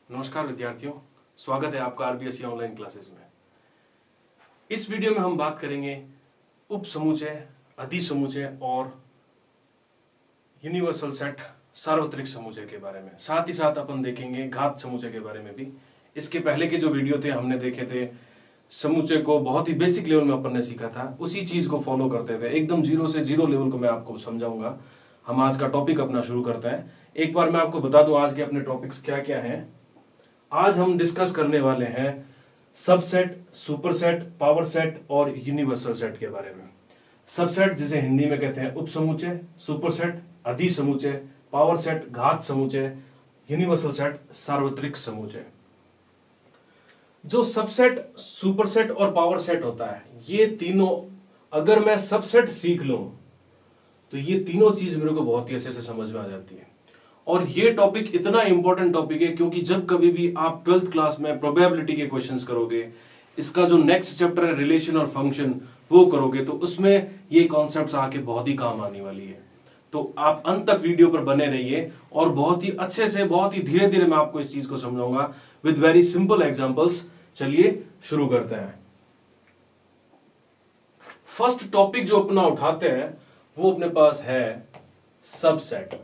नमस्कार विद्यार्थियों, स्वागत है आपका आरबीएसई ऑनलाइन क्लासेस में। इस वीडियो में हम बात करेंगे उप समुच्चय, अधिसमुच्चय और यूनिवर्सल सेट सार्वत्रिक समुच्चय के बारे में। साथ ही साथ अपन देखेंगे घात समुच्चय के बारे में भी। इसके पहले के जो वीडियो थे हमने देखे थे समुच्चय को बहुत ही बेसिक लेवल में अपन ने सीखा था, उसी चीज को फॉलो करते हुए एकदम जीरो से जीरो लेवल को मैं आपको समझाऊंगा। हम आज का टॉपिक अपना शुरू करते हैं। एक बार मैं आपको बता दूं आज के अपने टॉपिक्स क्या क्या हैं। आज हम डिस्कस करने वाले हैं सबसेट, सुपरसेट, पावर सेट और यूनिवर्सल सेट के बारे में। सबसेट जिसे हिंदी में कहते हैं उपसमुच्चय, सुपरसेट अधिसमुच्चय, पावर सेट घात समुच्चय, यूनिवर्सल सेट सार्वत्रिक समुच्चय। जो सबसेट, सुपरसेट और पावर सेट होता है, ये तीनों अगर मैं सबसेट सीख लूं तो ये तीनों चीज मेरे को बहुत ही अच्छे से समझ में आ जाती है। और ये टॉपिक इतना इंपॉर्टेंट टॉपिक है क्योंकि जब कभी भी आप 12th क्लास में प्रोबेबिलिटी के क्वेश्चंस करोगे, इसका जो नेक्स्ट चैप्टर है रिलेशन और फंक्शन वो करोगे, तो उसमें ये कॉन्सेप्ट्स आके बहुत ही काम आने वाली है। तो आप अंत तक वीडियो पर बने रहिए और बहुत ही अच्छे से, बहुत ही धीरे धीरे मैं आपको इस चीज को समझाऊंगा विद वेरी सिंपल एग्जांपल्स। चलिए शुरू करते हैं। फर्स्ट टॉपिक जो अपना उठाते हैं वो अपने पास है सबसेट,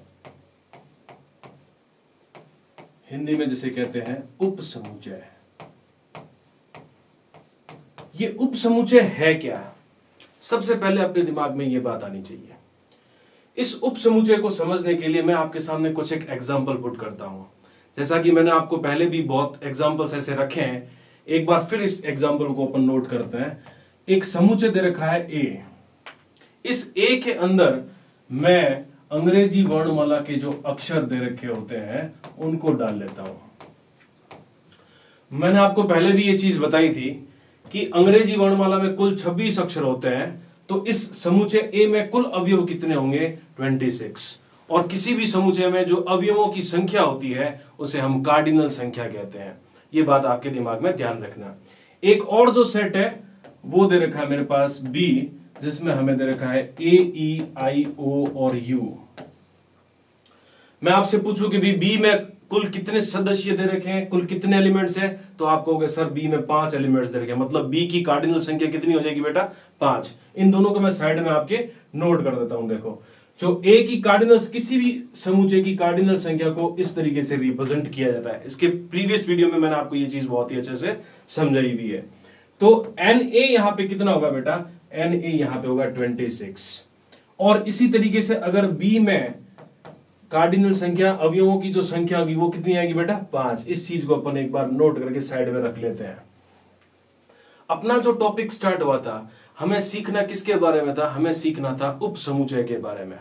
हिंदी में जिसे कहते हैं उपसमुच्चय। ये उपसमुच्चय है क्या? सबसे पहले अपने दिमाग में यह बात आनी चाहिए। इस उपसमुच्चय को समझने के लिए मैं आपके सामने कुछ एक एग्जांपल पुट करता हूं। जैसा कि मैंने आपको पहले भी बहुत एग्जांपल्स ऐसे रखे हैं, एक बार फिर इस एग्जांपल को अपन नोट करते हैं। एक समुच्चय दे रखा है ए। इस ए के अंदर मैं अंग्रेजी वर्णमाला के जो अक्षर दे रखे होते हैं उनको डाल लेता हूं। मैंने आपको पहले भी ये चीज बताई थी कि अंग्रेजी वर्णमाला में कुल 26 अक्षर होते हैं, तो इस समुच्चय ए में कुल अवयव कितने होंगे? 26। और किसी भी समुच्चय में जो अवयवों की संख्या होती है उसे हम कार्डिनल संख्या कहते हैं। ये बात आपके दिमाग में ध्यान रखना। एक और जो सेट है वो दे रखा है मेरे पास बी, जिसमें हमें दे रखा है ए, ई, आई, ओ और यू। मैं आपसे पूछूं कि बी में कुल कितने सदस्य दे रखे हैं, कुल कितने एलिमेंट्स हैं, तो आप कहोगे सर बी में 5 एलिमेंट्स दे रखे हैं। मतलब बी की कार्डिनल संख्या कितनी हो जाएगी बेटा? 5। इन दोनों को मैं साइड में आपके नोट कर देता हूं। देखो, जो ए की कार्डिनल, किसी भी समुच्चय की कार्डिनल संख्या को इस तरीके से रिप्रेजेंट किया जाता है। इसके प्रीवियस वीडियो में मैंने आपको ये चीज बहुत ही अच्छे से समझाई भी है। तो एन ए यहां पे कितना होगा बेटा? एन ए यहां पे होगा 26। और इसी तरीके से अगर बी में कार्डिनल संख्या, अवयवों की जो संख्या होगी वो कितनी आएगी बेटा? 5। इस चीज को अपन एक बार नोट करके साइड में रख लेते हैं। अपना जो टॉपिक स्टार्ट हुआ था, हमें सीखना किसके बारे में था? हमें सीखना था उपसमुच्चय के बारे में।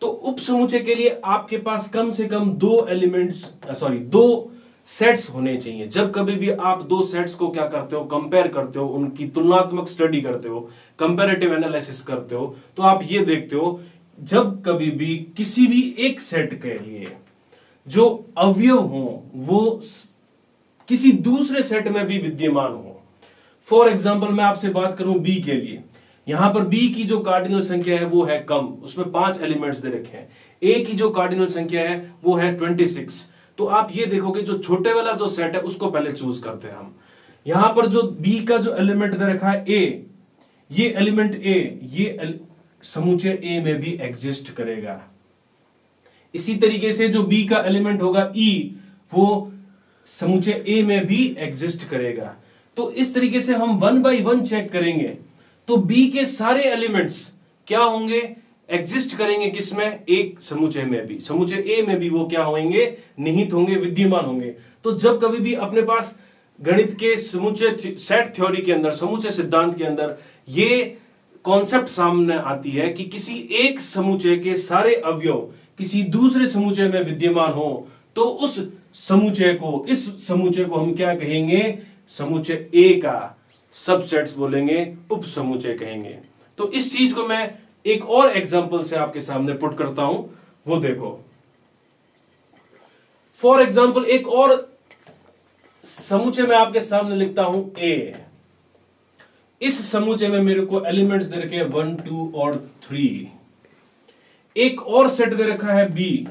तो उपसमुच्चय के लिए आपके पास कम से कम दो सेट्स होने चाहिए। जब कभी भी आप दो सेट्स को क्या करते हो, कंपेयर करते हो, उनकी तुलनात्मक स्टडी करते हो, कंपैरेटिव एनालिसिस करते हो, तो आप ये देखते हो जब कभी भी किसी भी एक सेट के लिए जो अवयव हो वो किसी दूसरे सेट में भी विद्यमान हो। फॉर एग्जाम्पल मैं आपसे बात करूं बी के लिए, यहां पर बी की जो कार्डिनल संख्या है वो है कम, उसमें 5 एलिमेंट्स दे रखे हैं। ए की जो कार्डिनल संख्या है वो है 26। तो आप ये देखोगे जो छोटे वाला जो सेट है उसको पहले चूज करते हैं हम। यहां पर जो बी का जो एलिमेंट दे रखा है ए, ये एलिमेंट ए, ये समुच्चय ए में भी एग्जिस्ट करेगा। इसी तरीके से जो बी का एलिमेंट होगा ई, वो समुच्चय ए में भी एग्जिस्ट करेगा। तो इस तरीके से हम 1 by 1 चेक करेंगे तो बी के सारे एलिमेंट्स क्या होंगे? एग्जिस्ट करेंगे किसमें? एक समुच्चय में भी, समुच्चय ए में भी वो क्या होंगे? निहित होंगे, विद्यमान होंगे। तो जब कभी भी अपने पास गणित के समुच्चय सेट थ्योरी के अंदर, समुच्चय सिद्धांत के अंदर ये कॉन्सेप्ट सामने आती है कि किसी एक समुच्चय के सारे अवयव किसी दूसरे समुच्चय में विद्यमान हो, तो उस समुच्चय को, इस समुच्चय को हम क्या कहेंगे? समुच्चय ए का सबसेट्स बोलेंगे, उपसमुच्चय कहेंगे। तो इस चीज को मैं एक और एग्जांपल से आपके सामने पुट करता हूं, वो देखो। फॉर एग्जांपल एक और समुच्चय मैं आपके सामने लिखता हूं ए। इस समुच्चय में मेरे को एलिमेंट्स दे रखे हैं 1, 2 और 3। एक और सेट दे रखा है बी।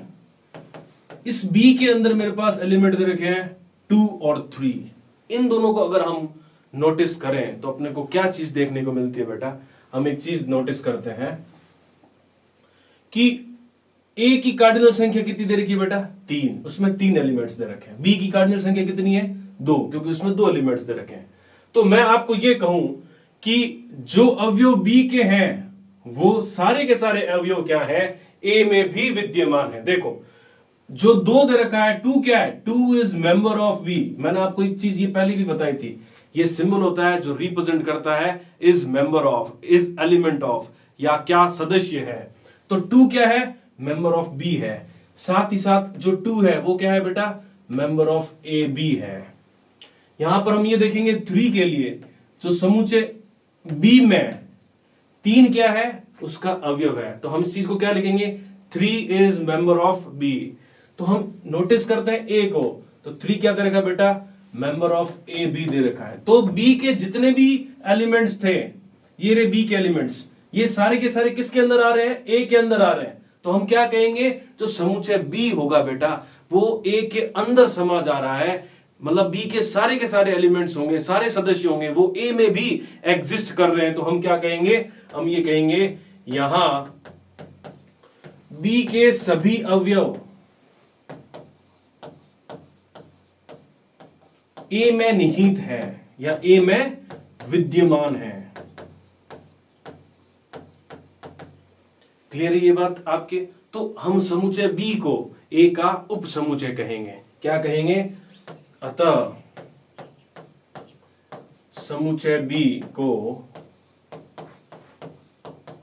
इस बी के अंदर मेरे पास एलिमेंट दे रखे हैं 2 और 3, इन दोनों को अगर हम नोटिस करें तो अपने को क्या चीज देखने को मिलती है बेटा? हम एक चीज नोटिस करते हैं कि ए की कार्डिनल संख्या कितनी दे रखी है बेटा? 3, उसमें 3 एलिमेंट्स दे रखे हैं। बी की कार्डिनल संख्या कितनी है? 2, क्योंकि उसमें 2 एलिमेंट्स दे रखे हैं। तो मैं आपको यह कहूं कि जो अवयव बी के हैं वो सारे के सारे अवयव क्या है? ए में भी विद्यमान है। देखो जो 2 दे रखा है, 2 क्या है? 2 इज मेंबर ऑफ बी। मैंने आपको एक चीज ये पहले भी बताई थी, ये सिंबल होता है जो रिप्रेजेंट करता है is member of, is element of, या क्या सदस्य है। तो 2 क्या है? मेंबर ऑफ बी है। साथ ही साथ जो 2 है वो क्या है बेटा? मेंबर ऑफ ए बी है। यहां पर हम ये देखेंगे 3 के लिए, जो समूचे बी में 3 क्या है? उसका अवयव है। तो हम इस चीज को क्या लिखेंगे? 3 इज मेंबर ऑफ बी। तो हम नोटिस करते हैं ए को, तो 3 क्या दे रखा बेटा? मेंबर ऑफ ए बी दे रखा है। तो बी के जितने भी एलिमेंट्स थे, ये रे बी के एलिमेंट्स, ये सारे के सारे किसके अंदर आ रहे हैं? ए के अंदर आ रहे हैं। तो हम क्या कहेंगे? जो समूचे बी होगा बेटा वो ए के अंदर समा जा रहा है, मतलब बी के सारे एलिमेंट्स होंगे, सारे सदस्य होंगे, वो ए में भी एग्जिस्ट कर रहे हैं। तो हम क्या कहेंगे? हम ये कहेंगे यहां बी के सभी अवयव ए में निहित है या ए में विद्यमान है। क्लियर है ये बात आपके? तो हम समुच्चय बी को ए का उप समुच्चय कहेंगे। क्या कहेंगे? अतः समुच्चय बी को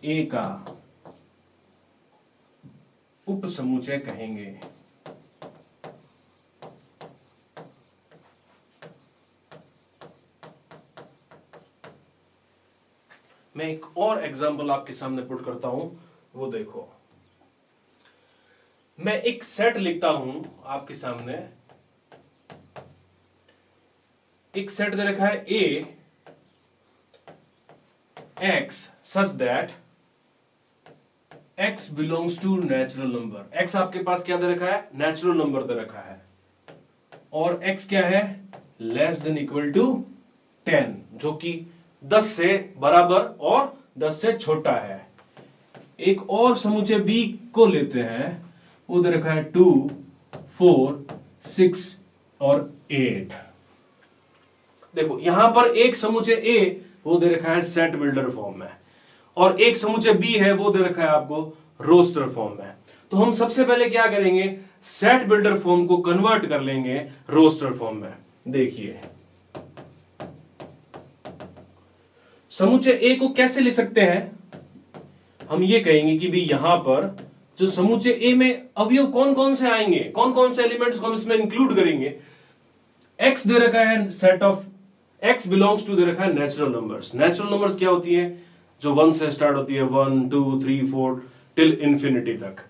ए का उप समुच्चय कहेंगे। मैं एक और एग्जांपल आपके सामने पुट करता हूं, वो देखो। मैं एक सेट लिखता हूं आपके सामने। एक सेट दे रखा है A X such that X belongs to natural number. X आपके पास क्या दे रखा है? नेचुरल नंबर दे रखा है। और एक्स क्या है? लेस देन इक्वल टू 10, जो कि 10 से बराबर और 10 से छोटा है। एक और समुच्चय बी को लेते हैं, वो दे रखा है 2, 4, 6 और 8। देखो यहां पर एक समुच्चय ए वो दे रखा है सेट बिल्डर फॉर्म में, और एक समुच्चय बी है वो दे रखा है आपको रोस्टर फॉर्म में। तो हम सबसे पहले क्या करेंगे? सेट बिल्डर फॉर्म को कन्वर्ट कर लेंगे रोस्टर फॉर्म में। देखिए समुच्चय ए को कैसे लिख सकते हैं? हम ये कहेंगे कि भी यहां पर जो समुच्चय ए में अवयव कौन कौन से आएंगे, कौन कौन से एलिमेंट्स को हम इसमें इंक्लूड करेंगे। एक्स दे रखा है set of X belongs to दे रखा है नेचुरल नंबर्स। नेचुरल नंबर्स क्या होती है? जो 1 से स्टार्ट होती है, 1 2 3 4 टिल इंफिनिटी तक।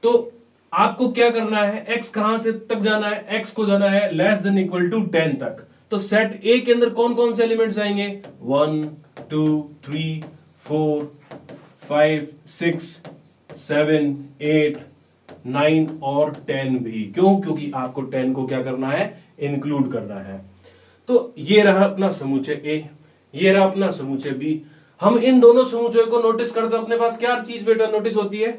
तो आपको क्या करना है? एक्स कहां से तक जाना है? एक्स को जाना है लेस देन इक्वल टू 10 तक। तो सेट ए के अंदर कौन कौन से एलिमेंट्स आएंगे? 1 2 3 4 5 6 7 8 9 और 10 भी। क्यों? क्योंकि आपको 10 को क्या करना है? इंक्लूड करना है। तो ये रहा अपना समुच्चय ए, ये रहा अपना समुच्चय बी। हम इन दोनों समुच्चय को नोटिस करते हैं, अपने पास क्या चीज बेटा नोटिस होती है?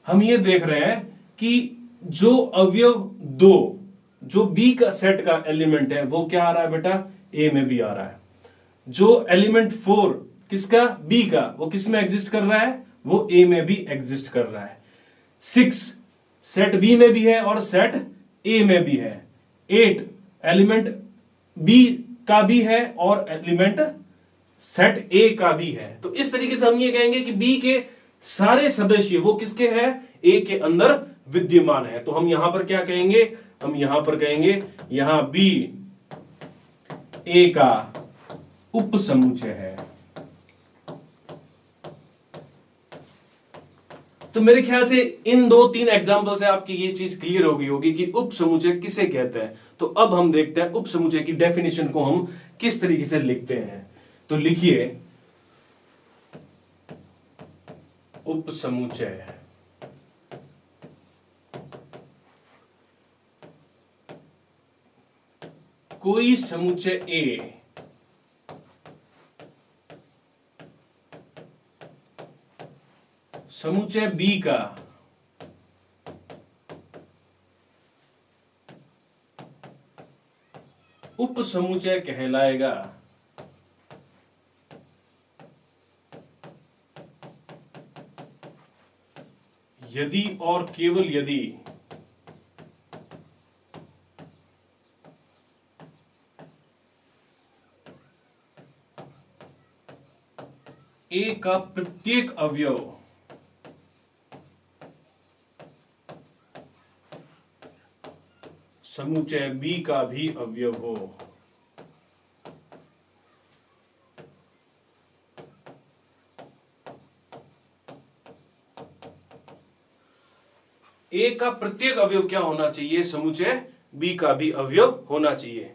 हम ये देख रहे हैं कि जो अवयव 2 जो बी का सेट का एलिमेंट है वो क्या आ रहा है बेटा? ए में भी आ रहा है। जो एलिमेंट 4 किसका? बी का, वो किस में एग्जिस्ट कर रहा है? वो ए में भी एग्जिस्ट कर रहा है। 6 सेट बी में भी है और सेट ए में भी है। 8 एलिमेंट बी का भी है और एलिमेंट सेट ए का भी है। तो इस तरीके से हम ये कहेंगे कि बी के सारे सदस्य वो किसके हैं? ए के अंदर विद्यमान है। तो हम यहां पर क्या कहेंगे? हम यहां पर कहेंगे यहां बी ए का उप समुच्चय है। तो मेरे ख्याल से इन 2-3 एग्जांपल से आपकी ये चीज क्लियर हो गई होगी कि उप समुच्चय किसे कहते हैं। तो अब हम देखते हैं उप समुच्चय की डेफिनेशन को हम किस तरीके से लिखते हैं। तो लिखिए उप समुच्चय कोई समुच्चय ए समुच्चय बी का उप समुच्चय कहलाएगा यदि और केवल यदि ए का प्रत्येक अवयव समुच्चय बी का भी अवयव हो। ए का प्रत्येक अवयव क्या होना चाहिए? समुच्चय बी का भी अवयव होना चाहिए।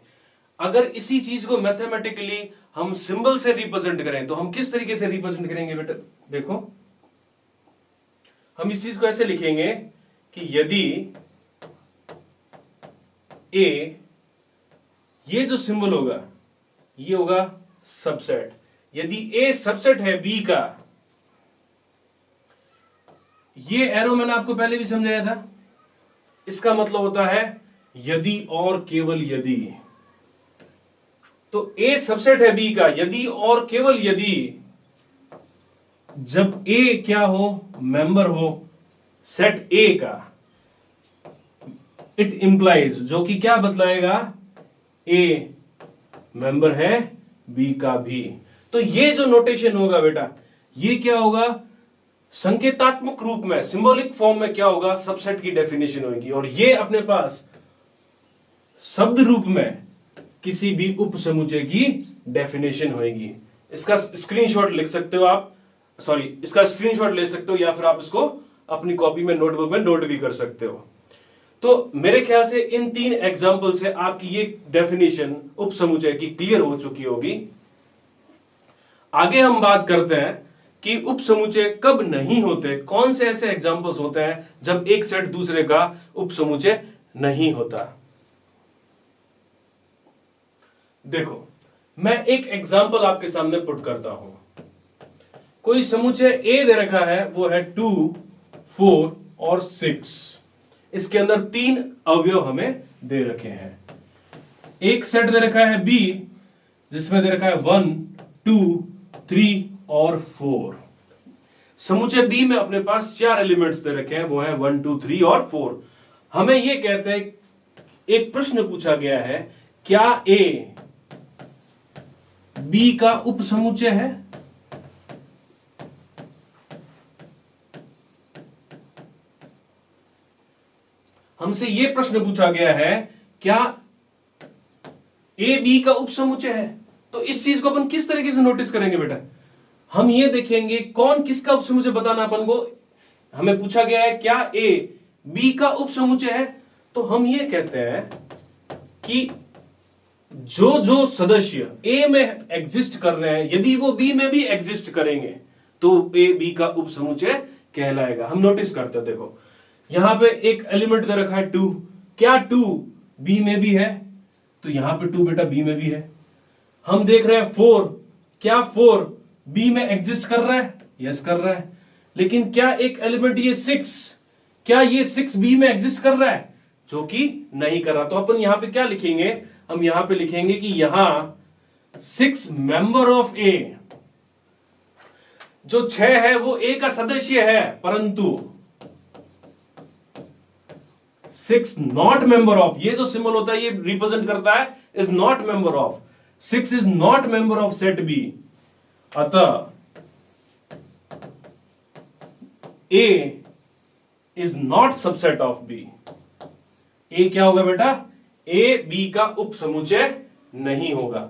अगर इसी चीज को मैथमेटिकली हम सिंबल से रिप्रेजेंट करें तो हम किस तरीके से रिप्रेजेंट करेंगे बेटा? देखो, हम इस चीज को ऐसे लिखेंगे कि यदि ए, ये जो सिंबल होगा ये होगा सबसेट। यदि ए सबसेट है बी का, ये एरो मैंने आपको पहले भी समझाया था, इसका मतलब होता है यदि और केवल यदि। तो ए सबसेट है बी का यदि और केवल यदि जब ए क्या हो? मेंबर हो सेट ए का। इट इंप्लाइज, जो कि क्या बतलाएगा? ए मेंबर है बी का भी। तो ये जो नोटेशन होगा बेटा, ये क्या होगा? संकेतात्मक रूप में, सिंबॉलिक फॉर्म में क्या होगा? सबसेट की डेफिनेशन होगी। और ये अपने पास शब्द रूप में किसी भी उप समुच्चय की डेफिनेशन होगी। इसका स्क्रीनशॉट लिख सकते हो आप, इसका स्क्रीनशॉट ले सकते हो, या फिर आप इसको अपनी कॉपी में, नोटबुक में नोट भी कर सकते हो। तो मेरे ख्याल से इन 3 एग्जाम्पल से आपकी ये डेफिनेशन उप समुच्चय की क्लियर हो चुकी होगी। आगे हम बात करते हैं कि उप समुच्चय कब नहीं होते, कौन से ऐसे एग्जाम्पल्स होते हैं जब एक सेट दूसरे का उप समुच्चय नहीं होता। देखो, मैं एक एग्जाम्पल आपके सामने पुट करता हूं। कोई समुच्चय ए दे रखा है, वो है 2, 4 और 6। इसके अंदर 3 अवयव हमें दे रखे हैं। एक सेट दे रखा है बी, जिसमें दे रखा है 1, 2, 3 और 4। समुच्चय बी में अपने पास 4 एलिमेंट्स दे रखे हैं, वो है 1, 2, 3 और 4। हमें यह कहते हैं, एक प्रश्न पूछा गया है, क्या ए बी का उप समुच्चय है? हमसे यह प्रश्न पूछा गया है, क्या ए बी का उप समुच्चय है? तो इस चीज को अपन किस तरीके से नोटिस करेंगे बेटा? हम ये देखेंगे कौन किसका उप समुच्चय बताना अपन को। हमें पूछा गया है क्या ए बी का उप समुच्चय है, तो हम ये कहते हैं कि जो जो सदस्य ए में एग्जिस्ट कर रहे हैं, यदि वो बी में भी एग्जिस्ट करेंगे तो ए बी का उप समुच्चय कहलाएगा। हम नोटिस करते हैं, देखो यहां पे एक एलिमेंट दे रखा है 2, क्या 2 बी में भी है? तो यहां पे 2 बेटा बी में भी है। हम देख रहे हैं 4, क्या 4 बी में एग्जिस्ट कर रहा है? यस कर रहा है। लेकिन क्या एक एलिमेंट ये 6, क्या ये 6 बी में एग्जिस्ट कर रहा है? जो कि नहीं कर रहा। तो अपन यहां पे क्या लिखेंगे? हम यहां पे लिखेंगे कि यहां 6 मेंबर ऑफ ए, जो 6 है वो ए का सदस्य है, परंतु 6 नॉट मेंबर ऑफ, ये जो सिंबल होता है ये रिप्रेजेंट करता है is not member of, 6 is not member of set B. अतः A is not subset of B. A क्या होगा बेटा? ए बी का उप समुच्चय नहीं होगा।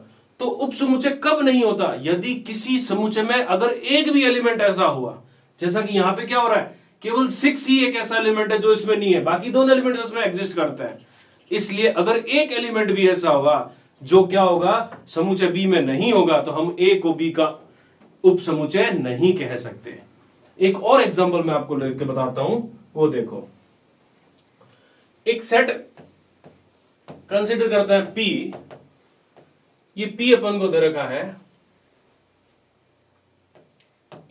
तो उप समुच्चय कब नहीं होता? यदि किसी समुच्चय में अगर एक भी एलिमेंट ऐसा हुआ, जैसा कि यहां पे क्या हो रहा है, केवल 6 ही एक ऐसा एलिमेंट है जो इसमें नहीं है, बाकी दोनों एलिमेंट इसमें एग्जिस्ट करते हैं। इसलिए अगर एक एलिमेंट भी ऐसा होगा जो क्या होगा, समुच्चय बी में नहीं होगा, तो हम ए को बी का उप समुच्चय नहीं कह सकते। एक और एग्जांपल मैं आपको लेकर बताता हूं, वो देखो। एक सेट कंसिडर करता है P, ये P अपन को दे रखा है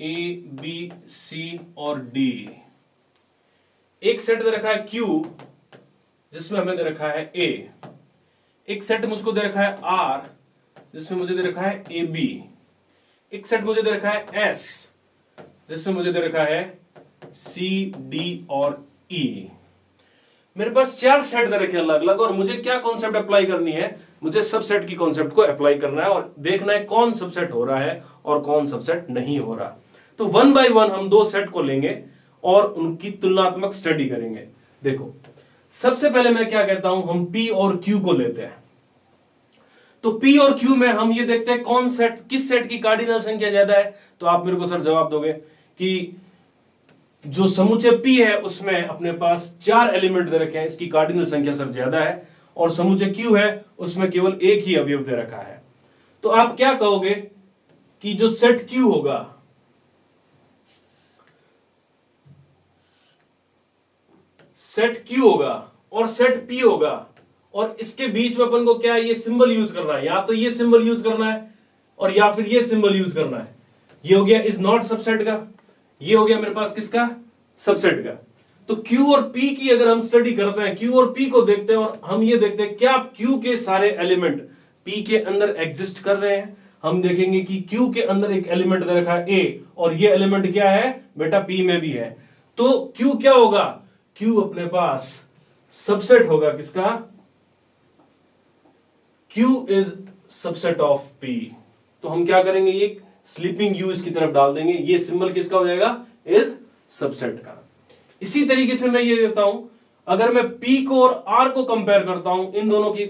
A B C और D, एक सेट दे रखा है Q जिसमें हमें दे रखा है A, एक सेट मुझको दे रखा है R जिसमें मुझे दे रखा है AB, एक सेट मुझे दे रखा है S जिसमें मुझे दे रखा है C D और E। मेरे पास 4 सेट दे रखे अलग अलग, और मुझे क्या कॉन्सेप्ट अप्लाई करनी है, मुझे सबसेट की कॉन्सेप्ट को अप्लाई करना है और देखना है कौन सबसेट हो रहा है और कौन सबसेट नहीं हो रहा। तो 1 बाय 1 हम 2 सेट को लेंगे और उनकी तुलनात्मक स्टडी करेंगे। देखो सबसे पहले मैं क्या कहता हूं, हम P और Q को लेते हैं। तो P और Q में हम ये देखते हैं कौन सेट, किस सेट की कार्डिनल संख्या ज्यादा है। तो आप मेरे को सर जवाब दोगे कि जो समुच्चय P है उसमें अपने पास 4 एलिमेंट दे रखे हैं, इसकी कार्डिनल संख्या सर ज्यादा है, और समुच्चय Q है उसमें केवल एक ही अवयव दे रखा है। तो आप क्या कहोगे कि जो सेट Q होगा, सेट Q होगा और सेट P होगा, और इसके बीच में अपन को क्या है, ये सिंबल यूज करना है, या तो ये सिंबल यूज करना है और या फिर ये सिंबल यूज करना है। ये हो गया इज नॉट सबसेट का, ये हो गया मेरे पास किसका, सबसेट का। तो Q और P की अगर हम स्टडी करते हैं, Q और P को देखते हैं और हम ये देखते हैं क्या Q के सारे एलिमेंट P के अंदर एग्जिस्ट कर रहे हैं। हम देखेंगे कि Q के अंदर एक एलिमेंट दे रखा है A, और ये एलिमेंट क्या है बेटा, P में भी है। तो Q क्या होगा, Q अपने पास सबसेट होगा किसका, Q is subset of P। तो हम क्या करेंगे, ये स्लीपिंग U इसकी तरफ डाल देंगे, ये सिंबल किसका हो जाएगा, इज सबसेट का। इसी तरीके से मैं ये देता हूं, अगर मैं P को और R को कंपेयर करता हूं, इन दोनों की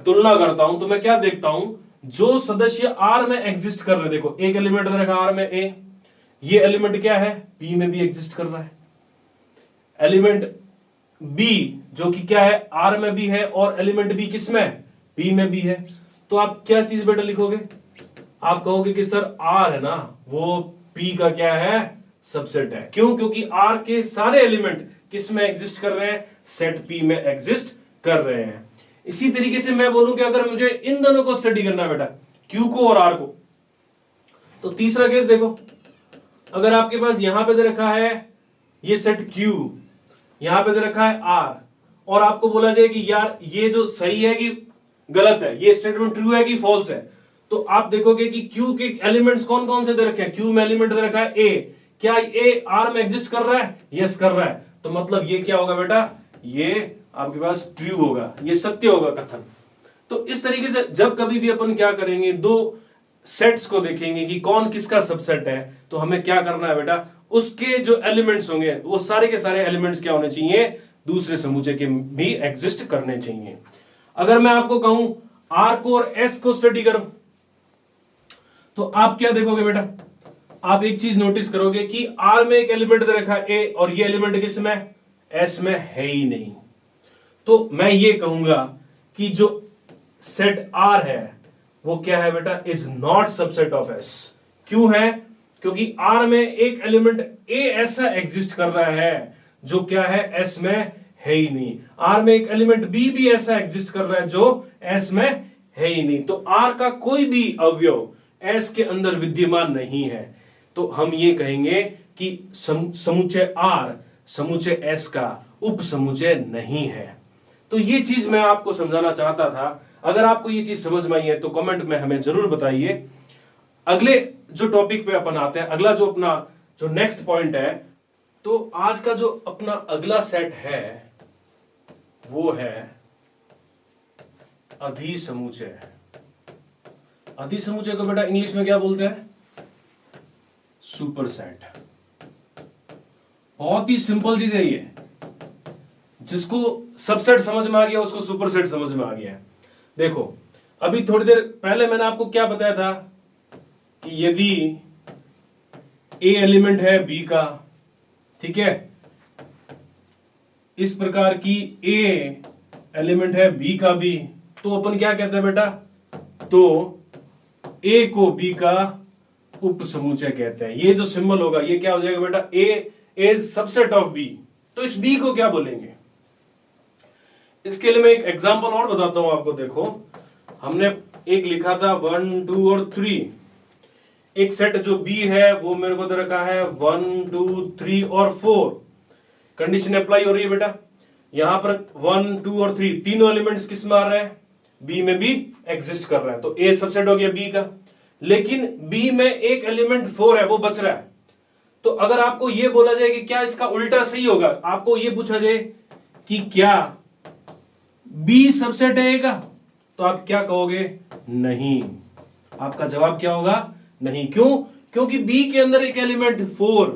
तुलना करता हूं, तो मैं क्या देखता हूं, जो सदस्य R में एग्जिस्ट कर रहे हैं, देखो एक एलिमेंट रखा R में A, ये एलिमेंट क्या है, P में भी एग्जिस्ट कर रहा है। एलिमेंट B जो कि क्या है, R में भी है, और एलिमेंट B किस में, P में भी है। तो आप क्या चीज बेटा लिखोगे, आप कहोगे कि सर R है ना, वो P का क्या है, सबसेट है। क्यों, क्योंकि R के सारे एलिमेंट किस में एग्जिस्ट कर रहे हैं, सेट P में एग्जिस्ट कर रहे हैं। इसी तरीके से मैं बोलूं कि अगर मुझे इन दोनों को स्टडी करना है बेटा, Q को और R को, तो तीसरा केस देखो, अगर आपके पास यहां पे दे रखा है ये सेट Q, यहां पे दे रखा है R, और आपको बोला जाए कि यार ये जो सही है कि गलत है, ये स्टेटमेंट ट्रू है कि फॉल्स है, तो आप देखोगे कि Q के एलिमेंट्स कौन कौन से दे रखे हैं। Q में एलिमेंट दे रखा है A, क्या A R में एग्जिस्ट कर रहा है, यस कर रहा है, तो मतलब ये क्या होगा बेटा, ये आपके पास ट्रू होगा, ये सत्य होगा कथन। तो इस तरीके से जब कभी भी अपन क्या करेंगे, दो सेट्स को देखेंगे कि कौन किसका सबसेट है, तो हमें क्या करना है बेटा, उसके जो एलिमेंट्स होंगे वो सारे के सारे एलिमेंट्स क्या होने चाहिए, दूसरे समूचे के भी एग्जिस्ट करने चाहिए। अगर मैं आपको कहूं R को और S को स्टडी करो, तो आप क्या देखोगे बेटा, आप एक चीज नोटिस करोगे कि R में एक एलिमेंट दे रखा है A, और ये एलिमेंट किस में, S में है ही नहीं। तो मैं ये कहूंगा कि जो सेट R है वो क्या है बेटा, is not subset of S। क्यों है, क्योंकि R में एक एलिमेंट A ऐसा एग्जिस्ट कर रहा है जो क्या है, S में है ही नहीं। R में एक एलिमेंट B भी ऐसा एग्जिस्ट कर रहा है जो S में है ही नहीं। तो R का कोई भी अवयव S के अंदर विद्यमान नहीं है। तो हम ये कहेंगे कि समुच्चय R समुच्चय S का उप समुच्चय नहीं है। तो ये चीज मैं आपको समझाना चाहता था। अगर आपको ये चीज समझ में आई है तो कमेंट में हमें जरूर बताइए। अगले जो टॉपिक पे अपन आते हैं, अगला जो अपना जो नेक्स्ट पॉइंट है, तो आज का जो अपना अगला सेट है वो है अधिसमुच्चय। अधिसमुच्चय को बेटा इंग्लिश में क्या बोलते हैं, सुपरसेट। बहुत ही सिंपल चीज है ये, जिसको सबसेट समझ में आ गया उसको सुपरसेट समझ में आ गया। देखो अभी थोड़ी देर पहले मैंने आपको क्या बताया था कि यदि A एलिमेंट है B का, ठीक है, इस प्रकार की A एलिमेंट है B का भी, तो अपन क्या कहते हैं बेटा, तो A को B का उप समुच्चय कहते हैं। ये जो सिंबल होगा ये क्या हो जाएगा बेटा, A is subset of B। तो इस B को क्या बोलेंगे, इसके लिए मैं एक एग्जांपल और बताता हूं आपको। देखो हमने एक लिखा था 1 2 और 3, एक सेट जो बी है वो मेरे को दे रखा है 1 2 3 और 4। कंडीशन अप्लाई हो रही है बेटा, यहां पर 1 2 और 3 तीनों एलिमेंट्स किस में आ रहे हैं, बी में भी एग्जिस्ट कर रहा है, तो ए सबसेट हो गया बी का। लेकिन बी में एक एलिमेंट 4 है, वो बच रहा है। तो अगर आपको यह बोला जाए कि क्या इसका उल्टा सही होगा, आपको यह पूछा जाए कि क्या बी सबसेट है ए का, तो आप क्या कहोगे, नहीं। आपका जवाब क्या होगा, नहीं। क्यों, क्योंकि बी के अंदर एक एलिमेंट 4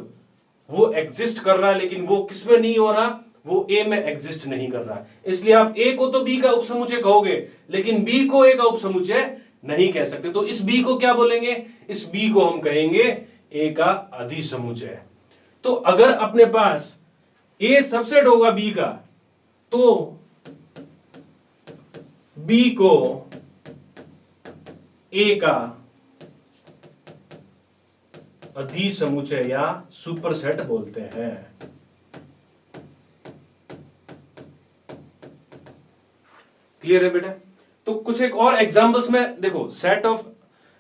वो एग्जिस्ट कर रहा है, लेकिन वो किसमें नहीं हो रहा, वो ए में एग्जिस्ट नहीं कर रहा है। इसलिए आप ए को तो बी का उपसमुच्चय कहोगे, लेकिन बी को ए का उपसमुच्चय नहीं कह सकते। तो इस बी को क्या बोलेंगे, इस बी को हम कहेंगे ए का अधिसमुच्चय। तो अगर अपने पास ए सबसेट होगा बी का, तो बी को ए का अधिसमुच्चय या सुपरसेट बोलते हैं। क्लियर है बेटा? तो कुछ एक और एग्जांपल्स में देखो, सेट ऑफ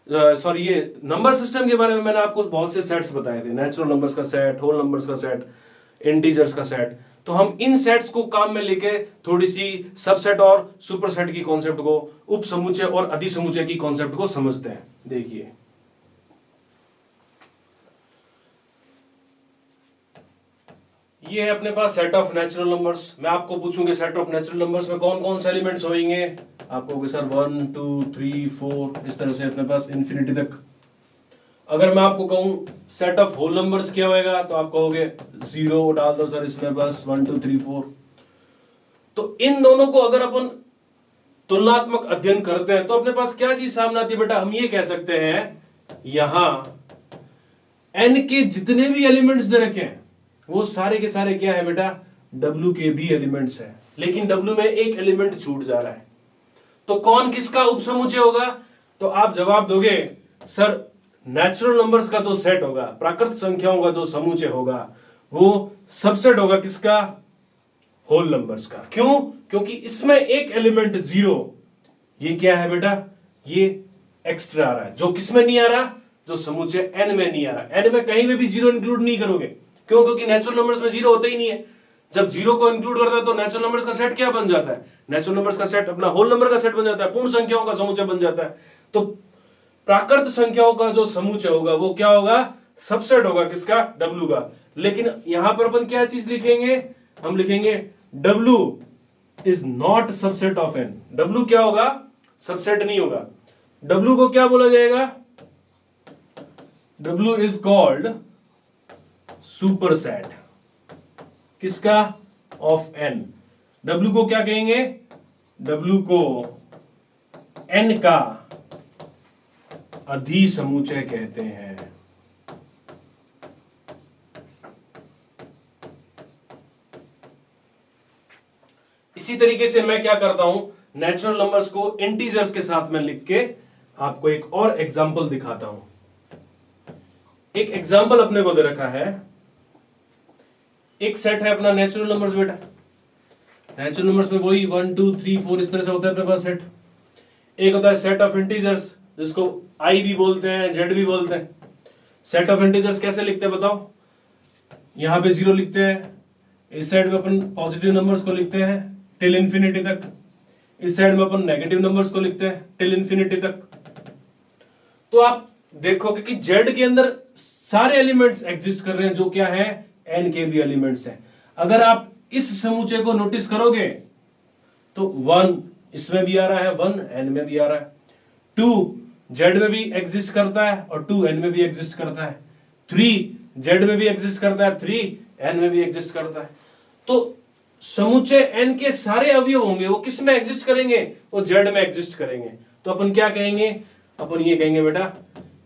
सॉरी ये नंबर सिस्टम के बारे में मैंने आपको बहुत से सेट्स बताए थे, नेचुरल नंबर्स का सेट, होल नंबर्स का सेट, इंटीजर्स का सेट। तो हम इन सेट्स को काम में लेके थोड़ी सी सबसेट और सुपरसेट की कॉन्सेप्ट को, उपसमुच्चय और अधिसमुच्चय की कॉन्सेप्ट को समझते हैं। देखिए, ये है अपने पास सेट ऑफ नेचुरल नंबर्स। मैं आपको पूछूंगा सेट ऑफ नेचुरल नंबर्स में कौन कौन से एलिमेंट्स होंगे, आप कहोगे सर 1 2 3 4, इस तरह से अपने पास इंफिनिटी तक। अगर मैं आपको कहूं सेट ऑफ होल नंबर्स क्या होएगा, तो आप कहोगे 0 डाल दो सर इसमें, बस 1 2 3 4। तो इन दोनों को अगर अपन तुलनात्मक अध्ययन करते हैं तो अपने पास क्या चीज सामने आती है बेटा, हम ये कह सकते हैं यहां n के जितने भी एलिमेंट्स दे रखे हैं वो सारे के सारे क्या है बेटा, W के भी एलिमेंट्स है, लेकिन W में एक एलिमेंट छूट जा रहा है। तो कौन किसका उपसमुच्चय होगा, तो आप जवाब दोगे सर नेचुरल नंबर्स का जो सेट होगा, प्राकृत संख्याओं का जो समुच्चय होगा, वो सबसेट होगा किसका, होल नंबर्स का। क्यों, क्योंकि इसमें एक एलिमेंट 0, ये क्या है बेटा, ये एक्स्ट्रा आ रहा है, जो किसमें नहीं आ रहा, जो समुच्चय n में नहीं आ रहा। n में कहीं में भी 0 इंक्लूड नहीं करोगे, क्यों, क्योंकि नेचुरल नंबर्स में 0 होता ही नहीं है। जब 0 को इंक्लूड करता है तो नेचुरल नंबर्स का सेट क्या बन जाता है, नेचुरल नंबर्स का सेट अपना होल नंबर का सेट बन जाता है, पूर्ण संख्याओं का समुच्चय बन जाता है। तो प्राकृत संख्याओं का जो समुच्चय होगा वो क्या होगा, सबसेट होगा किसका, W का। लेकिन यहां पर अपन क्या चीज लिखेंगे, हम लिखेंगे W is not subset of n। W क्या होगा, सबसेट नहीं होगा। W को क्या बोला जाएगा, W इज कॉल्ड सुपरसेट किसका, ऑफ n। W को क्या कहेंगे, W को n का अधिसमुच्चय कहते हैं। इसी तरीके से मैं क्या करता हूं, नेचुरल नंबर्स को इंटीजर्स के साथ में लिख के आपको एक और एग्जांपल दिखाता हूं। एक एग्जांपल अपने को दे रखा है, एक सेट है अपना नेचुरल नंबर्स बेटा। नेचुरल नंबर्स में वही 1 2 3 4 इस तरह से होता है अपने पास सेट। एक होता है सेट ऑफ इंटीजर्स, जिसको आई भी बोलते हैं, जेड भी बोलते हैं। सेट ऑफ इंटीजर्स कैसे लिखते हैं बताओ, यहां पे 0 लिखते हैं, इस साइड में अपन पॉजिटिव नंबर्स को लिखते हैं टिल इंफिनिटी तक, इस साइड में अपन नेगेटिव नंबर्स को लिखते हैं टिल इंफिनिटी तक। तो आप देखोगे कि जेड के अंदर सारे एलिमेंट्स एग्जिस्ट कर रहे हैं, जो क्या है, एन के भी एलिमेंट्स हैं। अगर आप इस समुच्चय को नोटिस करोगे तो 1 इसमें भी आ रहा है, 1 एन में भी आ रहा है, 2 जेड में भी एग्जिस्ट करता है और 2 एन में भी एग्जिस्ट करता है, 3 जेड में भी एग्जिस्ट करता है, 3 एन में भी एग्जिस्ट करता है। तो समुच्चय एन के सारे अवयव होंगे वो किस में एग्जिस्ट करेंगे, वो जेड में एग्जिस्ट करेंगे। तो अपन क्या कहेंगे, अपन ये कहेंगे बेटा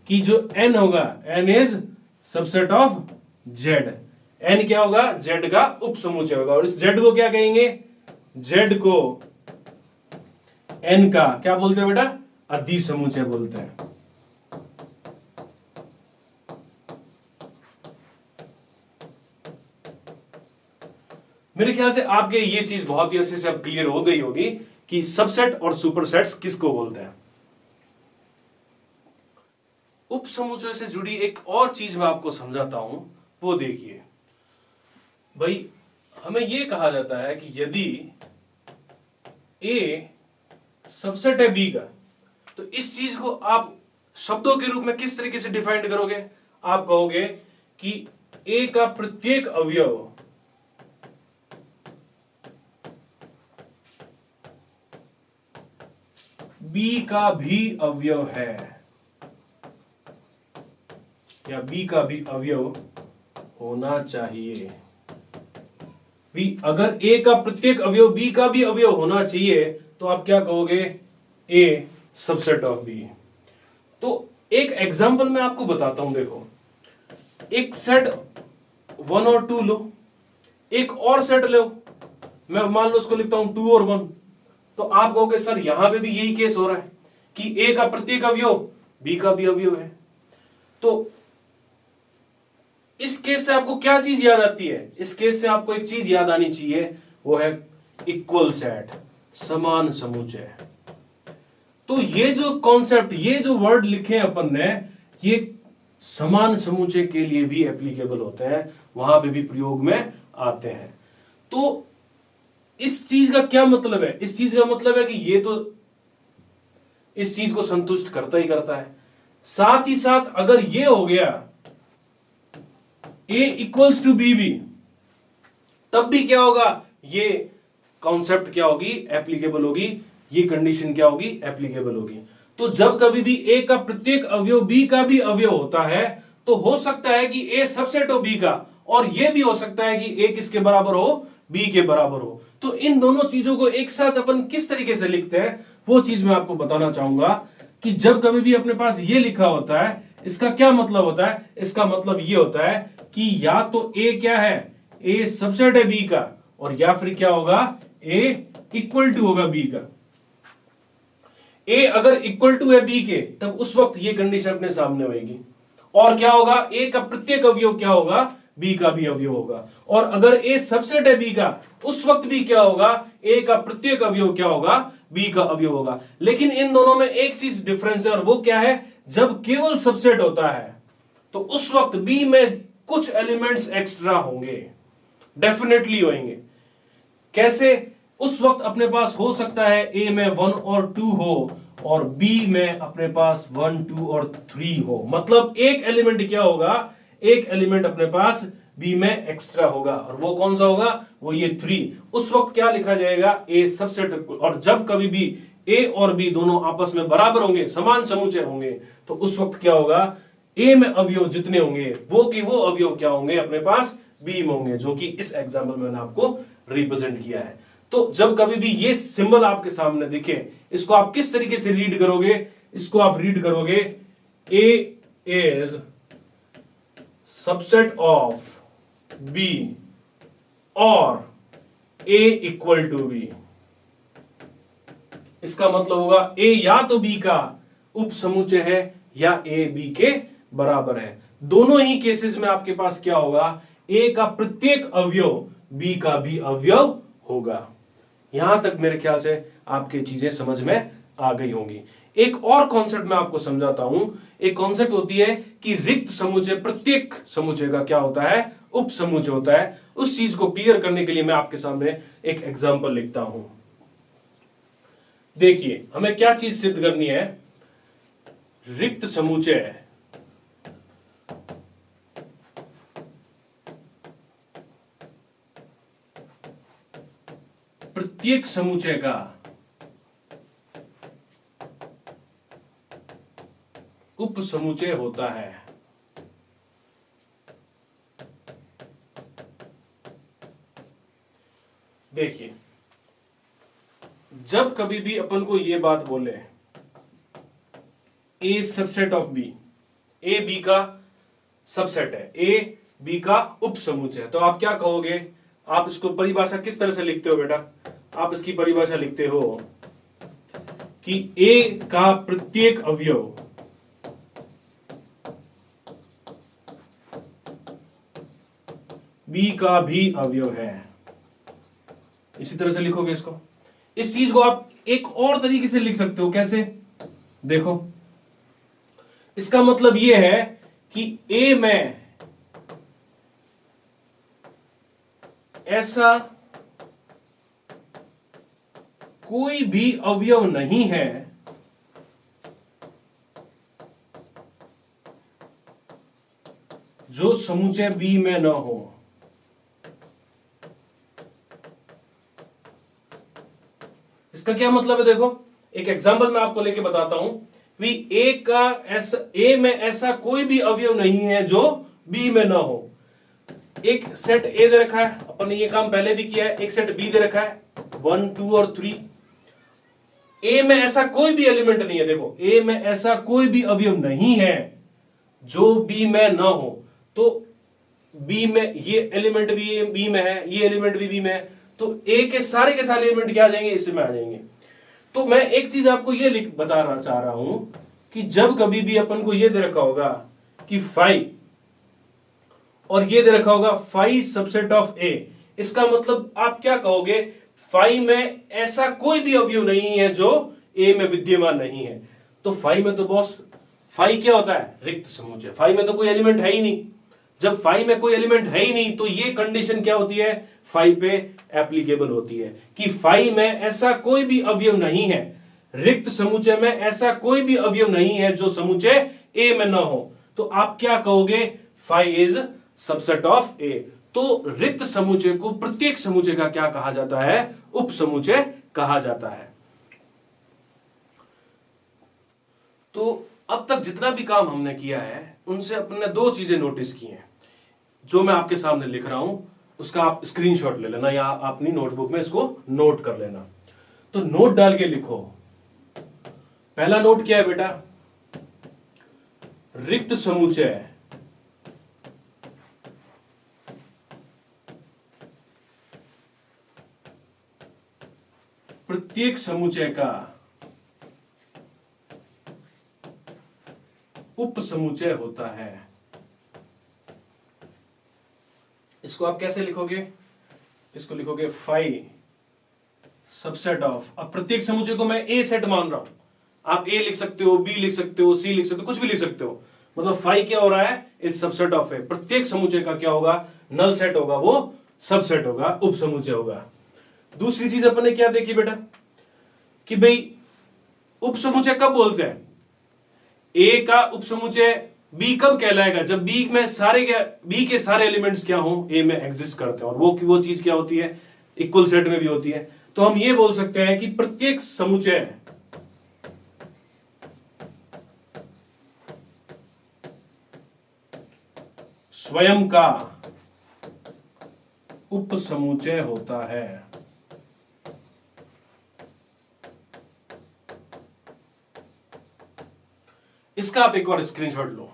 कि जो एन होगा, N is subset of Z. N क्या होगा, जेड का उपसमुच्चय होगा। और इस जेड को क्या कहेंगे, जेड को एन का क्या बोलते हैं बेटा, अधिसमुच्चय बोलते हैं। मेरे ख्याल से आपके ये चीज बहुत ही अच्छे से अब क्लियर हो गई होगी कि सबसेट और सुपरसेट्स किसको बोलते हैं। उप समुच्चय से जुड़ी एक और चीज मैं आपको समझाता हूं, वो देखिए भाई, हमें यह कहा जाता है कि यदि ए सबसेट है बी का, तो इस चीज को आप शब्दों के रूप में किस तरीके से डिफाइन करोगे। आप कहोगे कि ए का प्रत्येक अवयव बी का भी अवयव है, या बी का भी अवयव होना चाहिए। भी अगर ए का प्रत्येक अवयव बी का भी अवयव होना चाहिए, तो आप क्या कहोगे, ए सबसेट ऑफ बी। तो एक एग्जांपल मैं आपको बताता हूं, देखो एक सेट 1 और 2 लो, एक और सेट लो, मैं मान लो उसको लिखता हूं 2 और 1। तो आप कहोगे सर यहां पे भी यही केस हो रहा है कि ए का प्रत्येक अवयव बी का भी अवयव है। तो इस केस से आपको क्या चीज याद आती है, इस केस से आपको एक चीज याद आनी चाहिए, वो है इक्वल सेट, समान समुच्चय। तो ये जो कॉन्सेप्ट, ये जो वर्ड लिखे अपन ने, ये समान समुच्चय के लिए भी एप्लीकेबल होते हैं, वहां पे भी प्रयोग में आते हैं। तो इस चीज का क्या मतलब है, इस चीज का मतलब है कि ये तो इस चीज को संतुष्ट करता ही करता है। साथ ही साथ अगर ये हो गया A इक्वल्स टू बी भी, तब भी क्या होगा, ये कॉन्सेप्ट क्या होगी, एप्लीकेबल होगी, ये कंडीशन क्या होगी, एप्लीकेबल होगी। तो जब कभी भी A का प्रत्येक अवयव B का भी अवयव होता है, तो हो सकता है कि A सबसेट हो B का, और यह भी हो सकता है कि A किसके बराबर हो, B के बराबर हो। तो इन दोनों चीजों को एक साथ अपन किस तरीके से लिखते हैं, वो चीज मैं आपको बताना चाहूंगा कि जब कभी भी अपने पास ये लिखा होता है, इसका क्या मतलब होता है, इसका मतलब ये होता है कि या तो A क्या है, A सबसेट है B का, और या फिर क्या होगा, A इक्वल टू होगा B का। A अगर इक्वल टू है B के, तब उस वक्त ये कंडीशन अपने सामने होगी, और क्या होगा, A का प्रत्येक अवयव क्या होगा, B का भी अवयव होगा। और अगर A सबसेट है B का, उस वक्त भी क्या होगा, A का प्रत्येक अवयव क्या होगा, B का अवयव होगा। लेकिन इन दोनों में एक चीज डिफरेंस है, और वो क्या है, जब केवल सबसेट होता है तो उस वक्त B में कुछ एलिमेंट्स एक्स्ट्रा होंगे, डेफिनेटली होंगे। कैसे, उस वक्त अपने पास हो सकता है A में 1 और 2 हो, और B में अपने पास 1, 2 और 3 हो। मतलब एक एलिमेंट क्या होगा, एक एलिमेंट अपने पास B में एक्स्ट्रा होगा, और वो कौन सा होगा, वो ये 3। उस वक्त क्या लिखा जाएगा, A सबसेट। और जब कभी भी A और B दोनों आपस में बराबर होंगे, समान समुच्चय होंगे, तो उस वक्त क्या होगा, A में अवयव जितने होंगे वो की वो अवयव क्या होंगे, अपने पास B में होंगे, जो कि इस एग्जाम्पल में मैंने आपको रिप्रेजेंट किया है। तो जब कभी भी ये सिंबल आपके सामने दिखे, इसको आप किस तरीके से रीड करोगे, इसको आप रीड करोगे, A is subset of B और A इक्वल टू B। इसका मतलब होगा A या तो B का उप समुच्चय है, या A B के बराबर है। दोनों ही केसेस में आपके पास क्या होगा, A का प्रत्येक अवयव B का भी अवयव होगा। यहां तक मेरे ख्याल से आपकी चीजें समझ में आ गई होंगी। एक और कॉन्सेप्ट मैं आपको समझाता हूं। एक कॉन्सेप्ट होती है कि रिक्त समुच्चय, प्रत्येक समुच्चय का क्या होता है, उप समुच्चय होता है। उस चीज को क्लियर करने के लिए मैं आपके सामने एक एग्जांपल लिखता हूं। देखिए हमें क्या चीज सिद्ध करनी है, रिक्त समुच्चय प्रत्येक समुच्चय का उप समुच्चय होता है। देखिए जब कभी भी अपन को यह बात बोले A subset of B, A B का सबसेट है, A B का उप समुच्चय है, तो आप क्या कहोगे, आप इसको परिभाषा किस तरह से लिखते हो बेटा, आप इसकी परिभाषा लिखते हो कि A का प्रत्येक अवयव B का भी अवयव है। इसी तरह से लिखोगे इसको। इस चीज को आप एक और तरीके से लिख सकते हो। कैसे? देखो, इसका मतलब यह है कि ए में ऐसा कोई भी अवयव नहीं है जो समुच्चय बी में न हो। इसका क्या मतलब है? देखो, एक एग्जांपल मैं आपको लेके बताता हूं कि ए में ऐसा कोई भी अवयव नहीं है जो बी में ना हो। एक सेट ए दे रखा है, अपन ने ये काम पहले भी किया है। एक सेट बी दे रखा है 1 2 और 3। ए में ऐसा कोई भी एलिमेंट नहीं है। देखो, ए में ऐसा कोई भी अवयव नहीं है जो बी में ना हो। तो बी में ये एलिमेंट भी बी में है, ये एलिमेंट भी बी में है, तो ए के सारे एलिमेंट क्या आ जाएंगे? इसमें आ जाएंगे। तो मैं एक चीज आपको ये बताना चाह रहा हूं कि जब कभी भी अपन को ये दे रखा होगा कि फाई, और ये दे रखा होगा फाई सबसेट ऑफ ए, इसका मतलब आप क्या कहोगे? फाई में ऐसा कोई भी अवयव नहीं है जो ए में विद्यमान नहीं है। तो फाई में तो बॉस, फाई क्या होता है? रिक्त समुच्चय। फाई में तो कोई एलिमेंट है ही नहीं। जब फाई में कोई एलिमेंट है ही नहीं तो ये कंडीशन क्या होती है? फाई पे एप्लीकेबल होती है कि फाई में ऐसा कोई भी अवयव नहीं है, रिक्त समुच्चय में ऐसा कोई भी अवयव नहीं है जो समुच्चय ए में ना हो। तो आप क्या कहोगे? फाई इज सबसेट ऑफ ए। तो रिक्त समुच्चय को प्रत्येक समुच्चय का क्या कहा जाता है? उप समुच्चय कहा जाता है। तो अब तक जितना भी काम हमने किया है उनसे अपने दो चीजें नोटिस की हैं, जो मैं आपके सामने लिख रहा हूं उसका आप स्क्रीनशॉट ले लेना या आप अपनी नोटबुक में इसको नोट कर लेना। तो नोट डाल के लिखो। पहला नोट क्या है बेटा? रिक्त समुच्चय प्रत्येक समुच्चय का उप समुच्चय होता है। इसको आप कैसे लिखोगे? इसको लिखोगे फाई सबसेट ऑफ। अब प्रत्येक समुच्चय को मैं ए सेट मान रहा हूं। आप ए लिख सकते हो, बी लिख सकते हो, सी लिख सकते हो, कुछ भी लिख सकते हो। मतलब फाई क्या हो रहा है? इज सबसेट ऑफ ए। प्रत्येक समुच्चय का क्या होगा? नल सेट होगा, वो सबसेट होगा, उप समुच्चय होगा। दूसरी चीज अपन ने क्या देखी बेटा कि भाई उप समुच्चय कब बोलते हैं? ए का उप समुच्चय बी कब कहलाएगा? जब बी के सारे एलिमेंट्स क्या हो? ए में एग्जिस्ट करते हैं। और वो चीज क्या होती है? इक्वल सेट में भी होती है। तो हम ये बोल सकते हैं कि प्रत्येक समुच्चय स्वयं का उप समुच्चय होता है। इसका आप एक और स्क्रीनशॉट लो।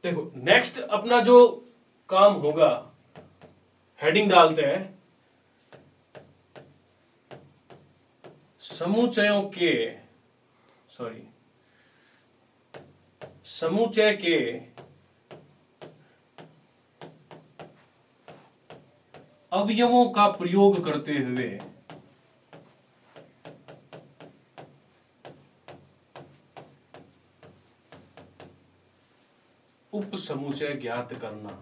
देखो, नेक्स्ट अपना जो काम होगा, हेडिंग डालते हैं समुच्चय के अवयवों का प्रयोग करते हुए उप समुच्चय ज्ञात करना।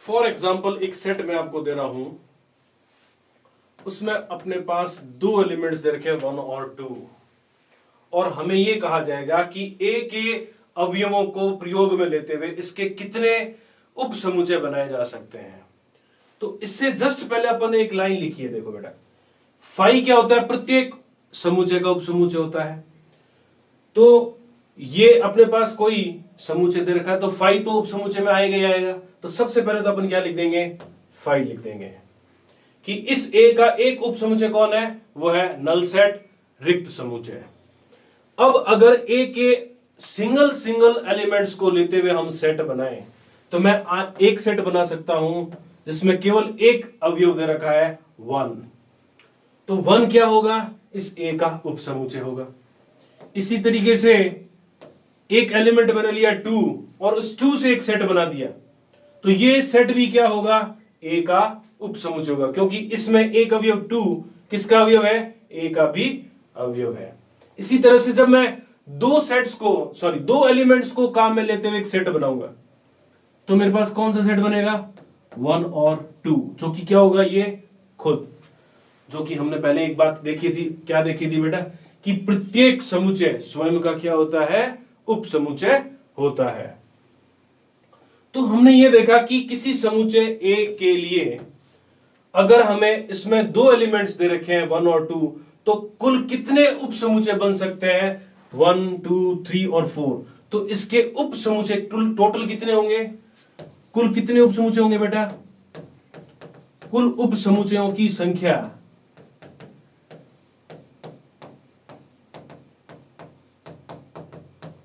फॉर एग्जाम्पल, एक सेट में आपको दे रहा हूं, उसमें अपने पास दो एलिमेंट्स दे रखे हैं 1 और 2, और हमें यह कहा जाएगा कि ए के अवयवों को प्रयोग में लेते हुए इसके कितने उप समुच्चय बनाए जा सकते हैं। तो इससे जस्ट पहले अपन ने एक लाइन लिखी है। देखो बेटा, फाई क्या होता है? प्रत्येक समुच्चय का उप समुच्चय होता है। तो ये अपने पास कोई समुच्चय दे रखा है तो फाई तो उप समुच्चय में आएगा ही आएगा। तो सबसे पहले तो अपन क्या लिख देंगे? फाई लिख देंगे कि इस ए का एक उप समुच्चय कौन है? वो है नल सेट, रिक्त समुच्चय। अब अगर ए के सिंगल एलिमेंट्स को लेते हुए हम सेट बनाएं तो मैं एक सेट बना सकता हूं जिसमें केवल एक अवयव दे रखा है 1। तो 1 क्या होगा, इस ए का उपसमुच्चय होगा। इसी तरीके से एक एलिमेंट बना लिया 2 और उस 2 से एक सेट बना दिया, तो ये सेट भी क्या होगा, ए का उपसमुच्चय होगा, क्योंकि इसमें एक अवयव 2 किसका अवयव है, ए का भी अवयव है। इसी तरह से जब मैं दो एलिमेंट्स को काम में लेते हुए एक सेट बनाऊंगा, तो मेरे पास कौन सा सेट बनेगा, 1 और 2, जो कि क्या होगा, ये खुद, जो कि हमने पहले एक बात देखी थी, क्या देखी थी बेटा, कि प्रत्येक समुच्चय स्वयं का क्या होता है, उपसमुच्चय होता है। तो हमने ये देखा कि किसी समुच्चय ए के लिए अगर हमें इसमें 2 एलिमेंट्स दे रखे हैं 1 और 2, तो कुल कितने उपसमुच्चय बन सकते हैं, 1 2 3 और 4। तो इसके उपसमुच्चय टोटल कितने होंगे, कुल कितने उपसमुच्चय होंगे बेटा, कुल उपसमुच्चयों की संख्या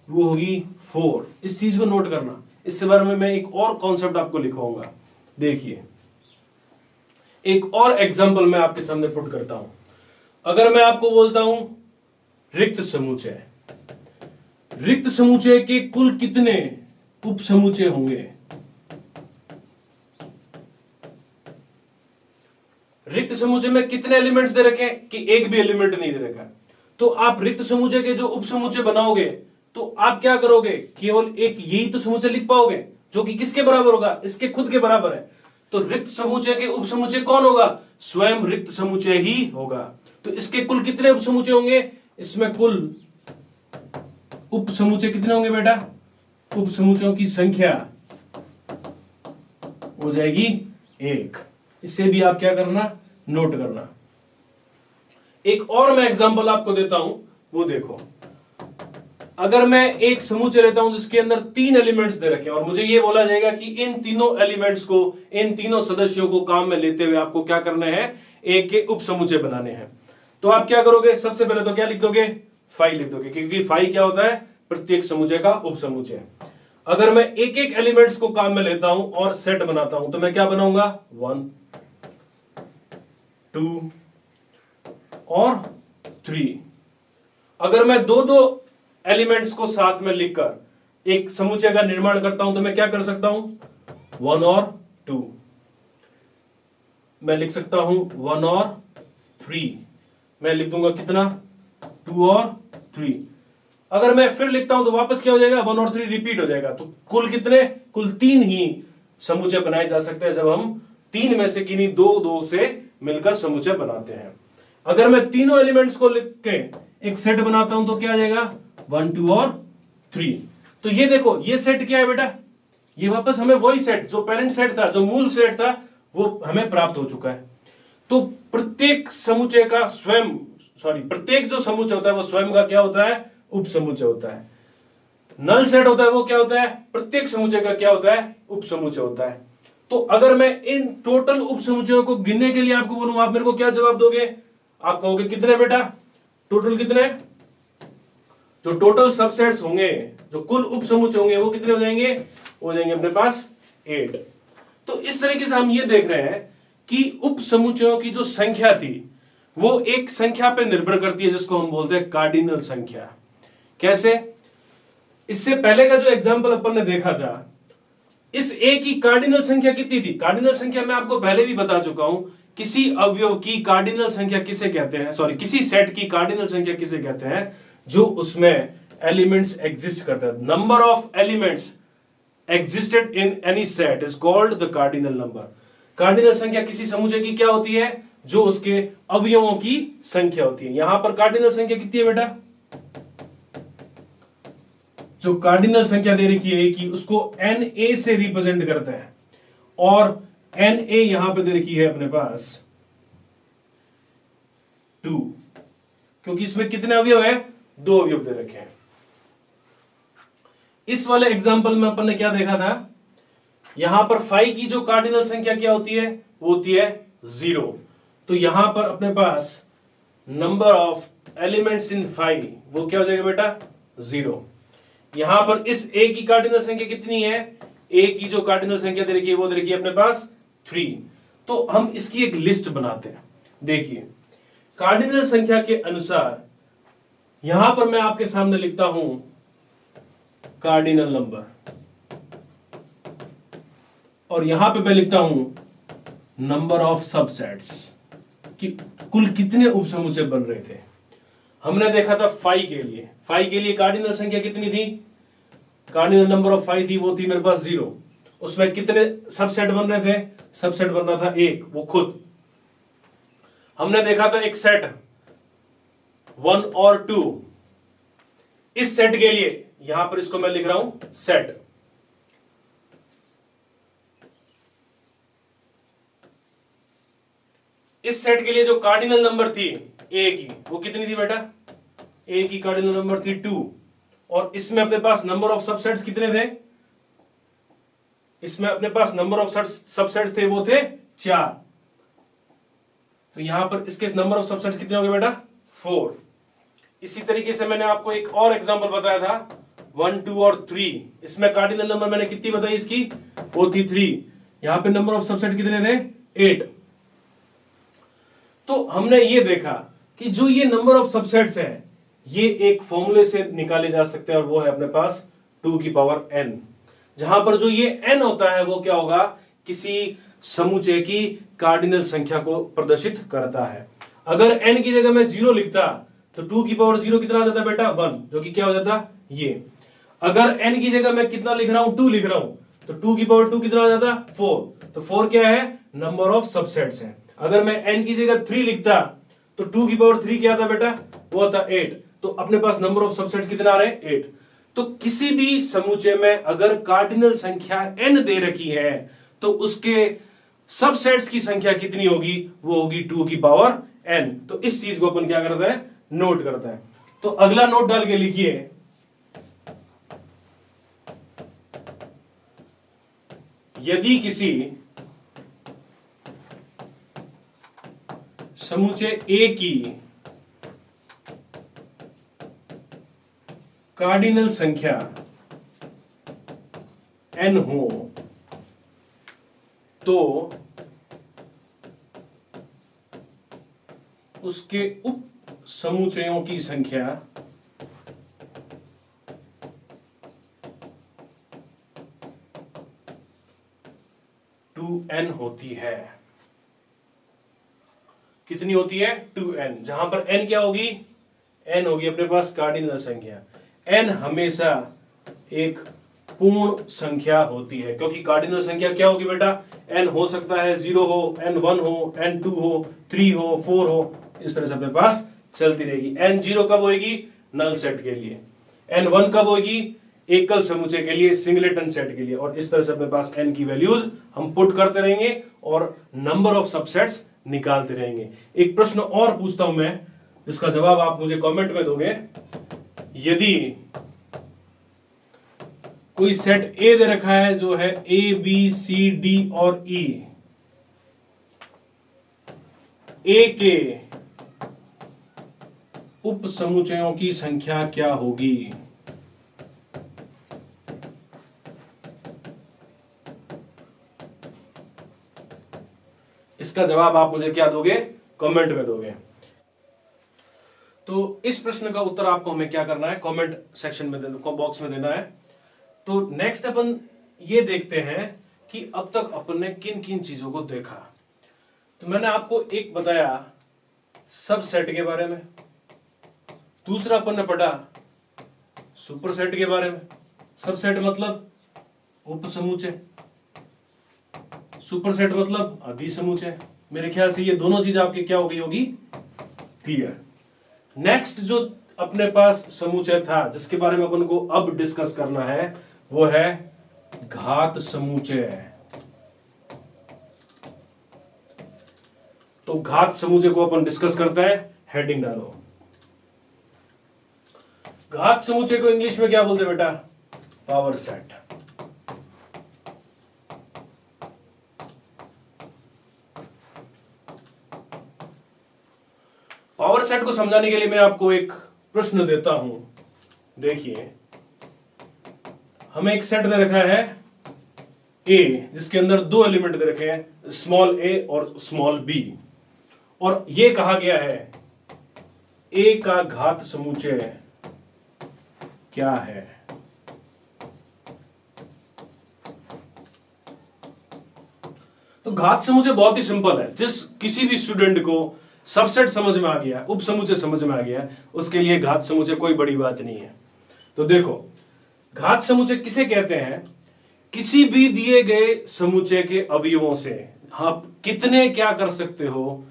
वो होगी 4। इस चीज को नोट करना, इससे बारे में मैं एक और कॉन्सेप्ट आपको लिखवाऊंगा। देखिए, एक और एग्जांपल मैं आपके सामने पुट करता हूं। अगर मैं आपको बोलता हूं रिक्त समुच्चय, रिक्त समुच्चय के कुल कितने उपसमुच्चय होंगे, रिक्त समुच्चय में कितने एलिमेंट्स दे रखे हैं, कि एक भी एलिमेंट नहीं दे रखा, तो आप रिक्त समुच्चय के जो उपसमुच्चय बनाओगे, तो आप क्या करोगे, केवल एक यही तो समुच्चय लिख पाओगे, जो कि किसके बराबर होगा, इसके खुद के बराबर है। तो रिक्त समुच्चय के उपसमुच्चय कौन होगा, स्वयं रिक्त समुच्चय ही होगा। तो इसके कुल कितने उपसमुच्चय होंगे, इसमें कुल उपसमुच्चय कितने होंगे बेटा, उपसमुच्चयों की संख्या हो जाएगी 1। इससे भी आप क्या करना, नोट करना। एक और मैं एग्जांपल आपको देता हूं, वो देखो। अगर मैं एक समुच्चय लेता हूं जिसके अंदर 3 एलिमेंट्स दे रखे हैं, और मुझे ये बोला जाएगा कि इन तीनों एलिमेंट्स को, इन तीनों सदस्यों को काम में लेते हुए आपको क्या करना है, एक के उपसमुच्चय बनाने हैं। तो आप क्या करोगे, सबसे पहले तो क्या लिख दोगे, 5 लिख दोगे, क्योंकि 5 क्या होता है, प्रत्येक समुच्चय का उपसमुच्चय। अगर मैं एक एक एलिमेंट्स को काम में लेता हूं और सेट बनाता हूं, तो मैं क्या बनाऊंगा, 1 2 और 3। अगर मैं दो एलिमेंट्स को साथ में लिखकर एक समुच्चय का निर्माण करता हूं, तो मैं क्या कर सकता हूं, 1 और 2। मैं लिख सकता हूं 1 और 3, मैं लिख दूंगा कितना, 2 और 3। अगर मैं फिर लिखता हूं तो वापस क्या हो जाएगा, 1 और 3 रिपीट हो जाएगा। तो कुल कितने, कुल 3 ही समुच्चय बनाए जा सकते हैं जब हम 3 में से किन्हीं 2 से मिलकर समुच्चय बनाते हैं। अगर मैं तीनों एलिमेंट्स को लिख के एक सेट बनाता हूं, तो क्या आ जाएगा, 1 2 और 3। तो ये देखो, ये सेट क्या है बेटा, ये वापस हमें वही सेट, जो पेरेंट सेट था, जो मूल सेट था, वो हमें प्राप्त हो चुका है। तो प्रत्येक समुच्चय का स्वयं, प्रत्येक जो समुच्चय होता है वो स्वयं का क्या होता है, उपसमुच्चय होता है। नल सेट होता है वो क्या होता है, प्रत्येक समुच्चय का क्या होता है, उपसमुच्चय होता है। तो अगर मैं इन टोटल उपसमुच्चयों को गिनने के लिए आपको बोलूं, आप मेरे को क्या जवाब दोगे, आप कहोगे कितने बेटा, टोटल कितने, जो टोटल सबसेट्स होंगे, जो कुल उपसमुच्चय होंगे, वो कितने हो जाएंगे, हो जाएंगे अपने पास 8। तो इस तरीके से हम ये देख रहे हैं कि उपसमुच्चयों की जो संख्या थी वो एक संख्या पे निर्भर करती है, जिसको हम बोलते हैं कार्डिनल संख्या। कैसे, इससे पहले का जो एग्जांपल अपन ने देखा था, इस ए की कार्डिनल संख्या कितनी थी, कार्डिनल संख्या मैं आपको पहले भी बता चुका हूं, किसी अवयव की कार्डिनल संख्या किसे कहते हैं, किसी सेट की कार्डिनल संख्या किसे कहते हैं, जो उसमें एलिमेंट्स एग्जिस्ट करते हैं। Number of elements existed in any set is called the cardinal number. Cardinal संख्या किसी समुच्चय की क्या होती है, जो उसके अवयवों की संख्या होती है। यहां पर कार्डिनल संख्या कितनी है बेटा, जो कार्डिनल संख्या दे रखी है कि उसको Na से रिप्रेजेंट करते हैं, और Na यहां पे दे रखी है अपने पास 2, क्योंकि इसमें कितने अवयव है, 2 अवयव दे रखे हैं। इस वाले एग्जांपल में अपन ने क्या देखा था, यहां पर 5 की जो कार्डिनल संख्या क्या होती है, वो होती है 0। तो यहां पर अपने पास नंबर ऑफ एलिमेंट्स इन 5 वो क्या हो जाएगा बेटा, 0। यहां पर इस ए की कार्डिनल संख्या कितनी है, ए की जो कार्डिनल संख्या दे रखी है वो दे रखी है अपने पास 3। तो हम इसकी एक लिस्ट बनाते हैं। देखिए, कार्डिनल संख्या के अनुसार यहां पर मैं आपके सामने लिखता हूं कार्डिनल नंबर, और यहां पे मैं लिखता हूं नंबर ऑफ सबसेट्स, कि कुल कितने उपसमुच्चय बन रहे थे। हमने देखा था फाई के लिए कार्डिनल संख्या कितनी थी, कार्डिनल नंबर ऑफ फाई थी, वो थी मेरे पास 0। उसमें कितने सबसेट बन रहे थे, सबसेट बन रहा था एक, वो खुद। हमने देखा था एक सेट 1 और 2, इस सेट के लिए यहां पर इसको मैं लिख रहा हूं सेट। इस सेट के लिए जो कार्डिनल नंबर थी ए की, वो कितनी थी बेटा, ए की कार्डिनल नंबर थी 2, और इसमें अपने पास नंबर ऑफ सबसेट्स कितने थे, इसमें अपने पास नंबर ऑफ सबसेट्स थे, वो थे 4। तो यहां पर इसके नंबर ऑफ सबसेट्स कितने हो गए बेटा, 4। इसी तरीके से मैंने आपको एक और एग्जांपल बताया था 1, 2 और 3, इसमें कार्डिनल नंबर मैंने कितनी बताई इसकी, वो थी 3। यहां पे नंबर ऑफ सबसेट कितने थे, 8। तो हमने ये देखा कि जो ये नंबर ऑफ सबसेट्स है ये एक फॉर्मूले से निकाले जा सकते हैं, और वो है अपने पास 2 की पावर n, जहां पर जो ये n होता है वो क्या होगा, किसी समुच्चय की कार्डिनल संख्या को प्रदर्शित करता है। अगर n की जगह मैं 0 लिखता तो 2 की पावर 0 कितना आ जाता बेटा, 1, जो कि क्या हो जाता ये। अगर n की जगह मैं कितना लिख रहा हूं, 2 लिख रहा हूं, तो 2 की पावर 2 कितना आ जाता, 4। तो 4 क्या है, नंबर ऑफ सबसेट्स है। अगर मैं n की जगह 3 लिखता तो 2 की पावर 3 क्या था बेटा, वो था 8। तो अपने पास नंबर ऑफ सबसेट्स कितना आ रहे हैं, 8। तो किसी भी समुच्चय में अगर कार्डिनल संख्या n दे रखी है तो उसके सबसेट्स की संख्या कितनी होगी, वो होगी 2 की पावर n। तो इस चीज को अपन क्या करता है, नोट करता है। तो अगला नोट डाल के लिखिए, यदि किसी समुच्चय A की कार्डिनल संख्या n हो तो उसके उप समुच्चयों की संख्या n होती है। कितनी होती है, 2n, जहां पर n क्या होगी, n होगी अपने पास कार्डिनल संख्या। n हमेशा एक पूर्ण संख्या होती है, क्योंकि कार्डिनल संख्या क्या होगी बेटा, n हो सकता है 0 हो, n1 हो, n2 हो, 3 हो, 4 हो, इस तरह से अपने पास चलती रहेगी। n0 कब होगी, नल सेट के लिए, n1 कब होगी, एकल समुच्चय के लिए, सिंगलेटन सेट के लिए, और इस तरह से अपने पास n की वैल्यूज हम पुट करते रहेंगे और नंबर ऑफ सबसेट्स निकालते रहेंगे। एक प्रश्न और पूछता हूं मैं, जिसका जवाब आप मुझे कमेंट में दोगे। यदि कोई सेट ए दे रखा है जो है ए बी सी डी और ई, ए के उप समुच्चयों की संख्या क्या होगी, इसका जवाब आप मुझे क्या दोगे, कमेंट में दोगे। तो इस प्रश्न का उत्तर आपको हमें क्या करना है, कमेंट सेक्शन में बॉक्स में देना है। तो नेक्स्ट अपन ये देखते हैं कि अब तक अपन ने किन किन चीजों को देखा। तो मैंने आपको एक बताया सब सेट के बारे में, दूसरा अपन ने पढ़ा सुपर सेट के बारे में। सब सेट मतलब उप समुच्चय, सुपर सेट मतलब अधिसमुच्चय। मेरे ख्याल से ये दोनों चीज आपकी क्या हो गई होगी, क्लियर। नेक्स्ट जो अपने पास समुच्चय था जिसके बारे में अपन को अब डिस्कस करना है वो है घात समुच्चय। तो घात समुच्चय को अपन डिस्कस करते हैं, हेडिंग डालो। घात समुच्चय को इंग्लिश में क्या बोलते हैं बेटा, पावर सेट। पावर सेट को समझाने के लिए मैं आपको एक प्रश्न देता हूं। देखिए, हमें एक सेट दे रखा है ए, जिसके अंदर दो एलिमेंट दे रखे हैं, स्मॉल ए और स्मॉल बी, और यह कहा गया है ए का घात समुच्चय क्या है? तो घात समुच्चय बहुत ही सिंपल है। जिस किसी भी स्टूडेंट को सबसेट समझ में आ गया, उप समुच्चय समझ में आ गया, उसके लिए घात समुच्चय कोई बड़ी बात नहीं है। तो देखो, घात समुच्चय किसे कहते हैं? किसी भी दिए गए समुच्चय के अवयवों से आप कितने क्या कर सकते हो,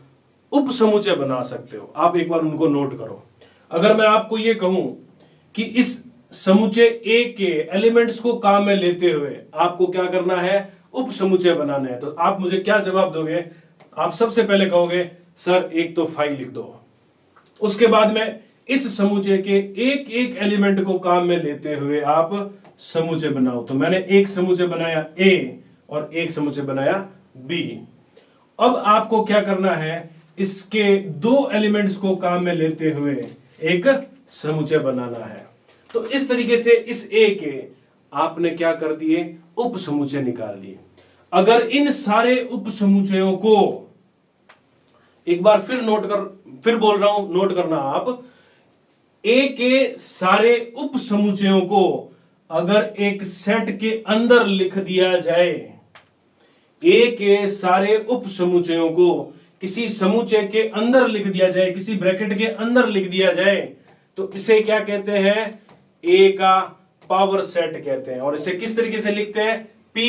उप समुच्चय बना सकते हो। आप एक बार उनको नोट करो। अगर मैं आपको यह कहूं कि इस समुच्चय ए के एलिमेंट्स को काम में लेते हुए आपको क्या करना है, उप समुच्चय बनाना है, तो आप मुझे क्या जवाब दोगे? आप सबसे पहले कहोगे सर एक तो 5 लिख दो। उसके बाद में इस समुच्चय के एक एक एलिमेंट को काम में लेते हुए आप समुच्चय बनाओ। तो मैंने एक समुच्चय बनाया ए और एक समुच्चय बनाया बी। अब आपको क्या करना है, इसके दो एलिमेंट्स को काम में लेते हुए एक समुच्चय बनाना है। तो इस तरीके से इस ए के आपने क्या कर दिए, उप समुच्चय निकाल दिए। अगर इन सारे उप समुच्चयों को एक बार फिर बोल रहा हूं, नोट करना आप, ए के सारे उप समुच्चयों को अगर एक सेट के अंदर लिख दिया जाए, ए के सारे उप समुच्चयों को किसी समुच्चय के अंदर लिख दिया जाए, किसी ब्रैकेट के अंदर लिख दिया जाए, तो इसे क्या कहते हैं, ए का पावर सेट कहते हैं। और इसे किस तरीके से लिखते हैं, P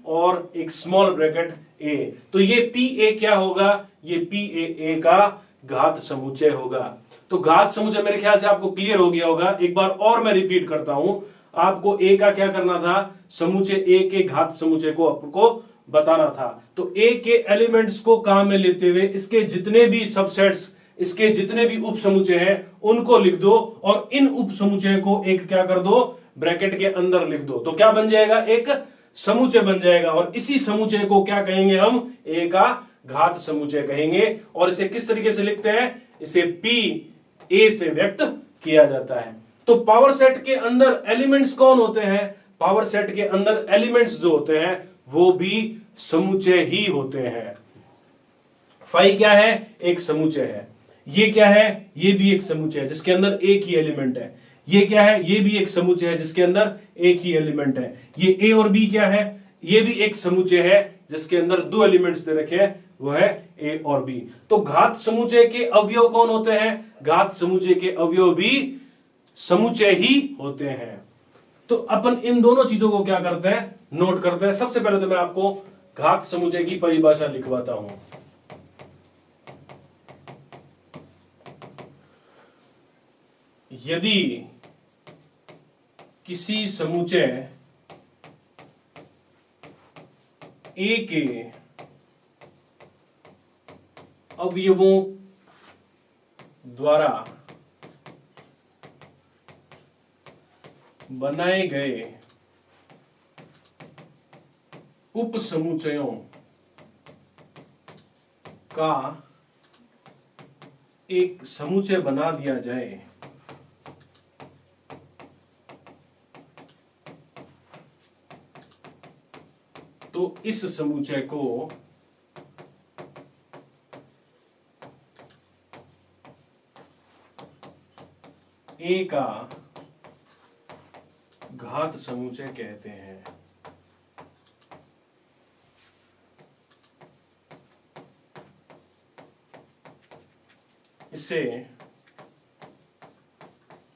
और एक स्मॉल ब्रैकेट A। तो ये PA क्या होगा, ये PA का घात समुच्चय होगा। तो घात समुच्चय मेरे ख्याल से आपको क्लियर हो गया होगा। एक बार और मैं रिपीट करता हूं, आपको A का क्या करना था, समुच्चय A के घात समुच्चय को आपको बताना था। तो A के एलिमेंट्स को काम में लेते हुए इसके जितने भी सबसेट्स, इसके जितने भी उप समुच्चय हैं उनको लिख दो और इन उप समुच्चय को एक क्या कर दो, ब्रैकेट के अंदर लिख दो। तो क्या बन जाएगा, एक समुच्चय बन जाएगा। और इसी समुच्चय को क्या कहेंगे हम, ए का घात समुच्चय कहेंगे। और इसे किस तरीके से लिखते हैं, इसे P A से व्यक्त किया जाता है। तो पावर सेट के अंदर एलिमेंट्स कौन होते हैं, पावर सेट के अंदर एलिमेंट्स जो होते हैं वो भी समुच्चय ही होते हैं। फाई क्या है, एक समुच्चय है। ये क्या है, ये भी एक समुच्चय है जिसके अंदर एक ही एलिमेंट है। ये क्या है, ये भी एक समुच्चय है जिसके अंदर एक ही एलिमेंट है। ये ए और बी क्या है, ये भी एक समुच्चय है जिसके अंदर दो एलिमेंट्स दे रखे हैं, वो है ए और बी। तो घात समुच्चय के अवयव कौन होते हैं, घात समुच्चय के अवयव भी समुच्चय ही होते हैं। तो अपन इन दोनों चीजों को क्या करते हैं, नोट करते हैं। सबसे पहले तो मैं आपको घात समुच्चय की परिभाषा लिखवाता हूं। यदि किसी समुच्चय ए के अवयवों द्वारा बनाए गए उप समुच्चयों का एक समुच्चय बना दिया जाए, तो इस समुच्चय को ए का घात समुच्चय कहते हैं।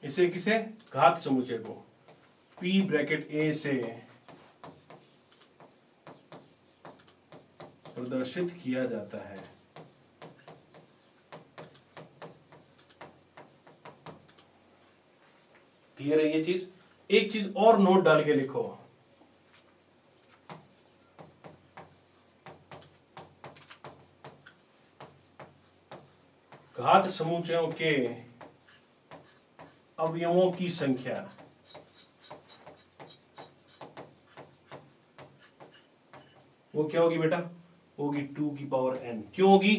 इसे किसे, घात समुच्चय को P ब्रैकेट A से प्रदर्शित किया जाता है। क्लियर है ये चीज? एक चीज और नोट डाल के लिखो, घात समुच्चयों के अवयवों की संख्या वो क्या होगी बेटा, होगी 2 की पावर n। क्यों होगी,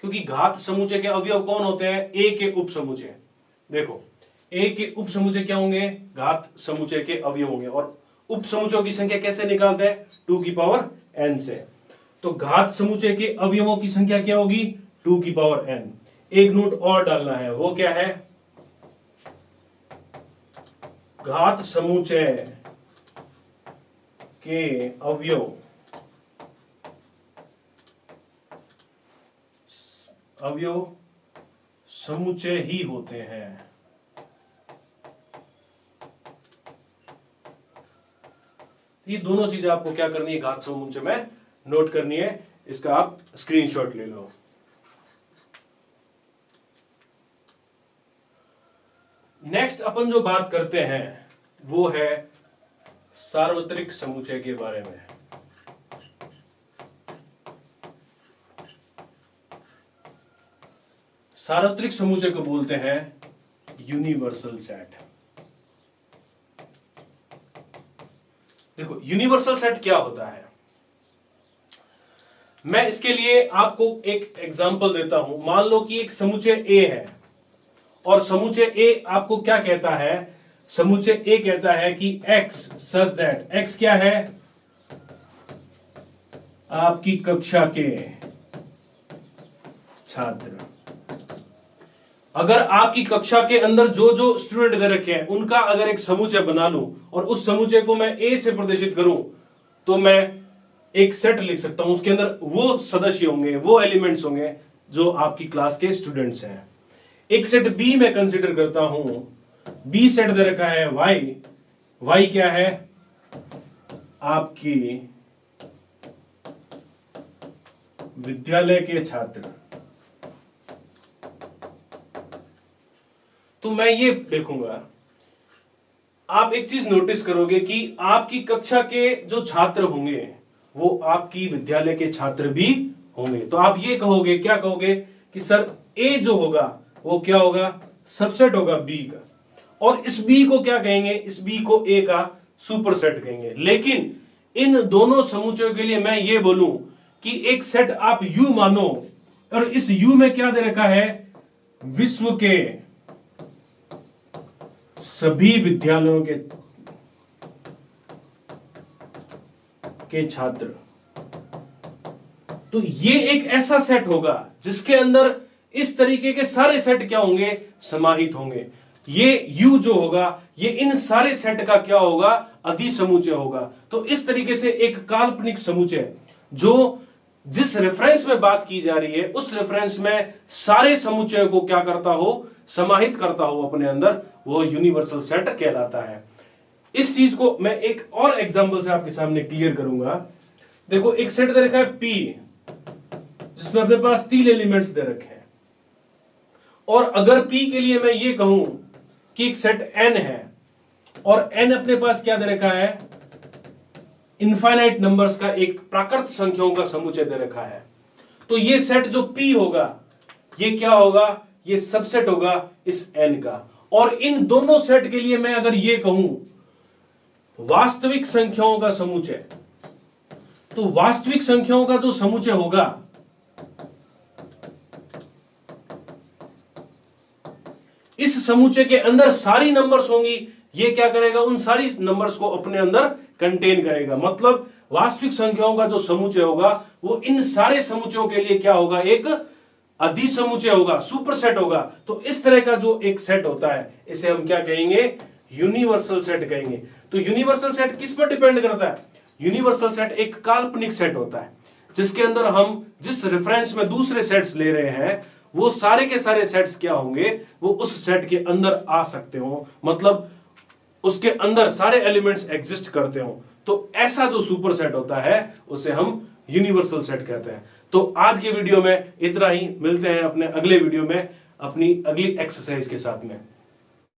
क्योंकि घात समुच्चय के अवयव कौन होते हैं, ए के उप समुच्चय। देखो ए के उप समुच्चय क्या होंगे, घात समुच्चय के अवयव होंगे। और उप समुच्चयों की संख्या कैसे निकालते हैं, 2 की पावर n से। तो घात समुच्चय के अवयवों की संख्या क्या होगी, 2 की पावर n। एक नोट और डालना है, वो क्या है? घात समुच्चय के अवयव समुच्चय ही होते हैं। ये दोनों चीजें आपको क्या करनी है, घात समुच्चय में नोट करनी है। इसका आप स्क्रीनशॉट ले लो। नेक्स्ट अपन जो बात करते हैं वो है सार्वत्रिक समुच्चय के बारे में। सार्वत्रिक समुच्चय को बोलते हैं यूनिवर्सल सेट। देखो यूनिवर्सल सेट क्या होता है, मैं इसके लिए आपको एक एग्जांपल देता हूं। मान लो कि एक समुच्चय ए है और समुच्चय ए आपको क्या कहता है, समुच्चय ए कहता है कि x सच दैट, x क्या है? आपकी कक्षा के छात्र। अगर आपकी कक्षा के अंदर जो जो स्टूडेंट दे रखे हैं उनका अगर एक समुच्चय बना लूं और उस समुच्चय को मैं ए से प्रदर्शित करूं तो मैं एक सेट लिख सकता हूं, उसके अंदर वो सदस्य होंगे, वो एलिमेंट्स होंगे जो आपकी क्लास के स्टूडेंट्स हैं। एक सेट बी में कंसीडर करता हूं, बी सेट दे रखा है वाई, वाई क्या है? आपकी विद्यालय के छात्र। तो मैं ये देखूंगा, आप एक चीज नोटिस करोगे कि आपकी कक्षा के जो छात्र होंगे वो आपकी विद्यालय के छात्र भी होंगे। तो आप ये कहोगे, क्या कहोगे कि सर ए जो होगा वो क्या होगा? सबसेट होगा बी का, और इस बी को क्या कहेंगे? इस बी को ए का सुपरसेट कहेंगे। लेकिन इन दोनों समुच्चयों के लिए मैं ये बोलूं कि एक सेट आप यू मानो, और इस यू में क्या दे रखा है? विश्व के सभी विद्यालयों के छात्र। तो ये एक ऐसा सेट होगा जिसके अंदर इस तरीके के सारे सेट क्या होंगे? समाहित होंगे। ये यू जो होगा ये इन सारे सेट का क्या होगा? अधिसमुच्चय होगा। तो इस तरीके से एक काल्पनिक समुच्चय जो जिस रेफरेंस में बात की जा रही है उस रेफरेंस में सारे समुच्चय को क्या करता हो? समाहित करता हो अपने अंदर, वो यूनिवर्सल सेट कहलाता है। इस चीज को मैं एक और एग्जांपल से आपके सामने क्लियर करूंगा। देखो एक सेट दे रखा है P जिसमें अपने पास 3 एलिमेंट्स दे रखे हैं, और अगर P के लिए मैं ये कहूं कि एक सेट N है और N अपने पास क्या दे रखा है? इनफाइनाइट नंबर्स का एक प्राकृत संख्याओं का समुच्चय दे रखा है। तो ये सेट जो P होगा ये क्या होगा? ये सबसेट होगा इस N का। और इन दोनों सेट के लिए मैं अगर ये कहूं वास्तविक संख्याओं का समुच्चय, तो वास्तविक संख्याओं का जो समुच्चय होगा इस समुच्चय के अंदर सारी नंबर्स होंगी, ये क्या करेगा? उन सारी नंबर्स को अपने अंदर कंटेन करेगा। मतलब वास्तविक संख्याओं का जो समुच्चय होगा वो इन सारे समुच्चयों के लिए क्या होगा? एक अधिसमुच्चय होगा, सुपरसेट होगा। तो इस तरह का जो एक सेट होता है इसे हम क्या कहेंगे? यूनिवर्सल सेट कहेंगे। तो यूनिवर्सल सेट किस पर डिपेंड करता है? यूनिवर्सल सेट एक काल्पनिक सेट होता है जिसके अंदर हम जिस रेफरेंस में दूसरे सेट्स ले रहे हैं वो सारे के सारे सेट्स क्या होंगे? वो उस सेट के अंदर आ सकते हो, मतलब उसके अंदर सारे एलिमेंट्स एग्जिस्ट करते हो। तो ऐसा जो सुपर सेट होता है उसे हम यूनिवर्सल सेट कहते हैं। तो आज के वीडियो में इतना ही, मिलते हैं अपने अगले वीडियो में अपनी अगली एक्सरसाइज के साथ में।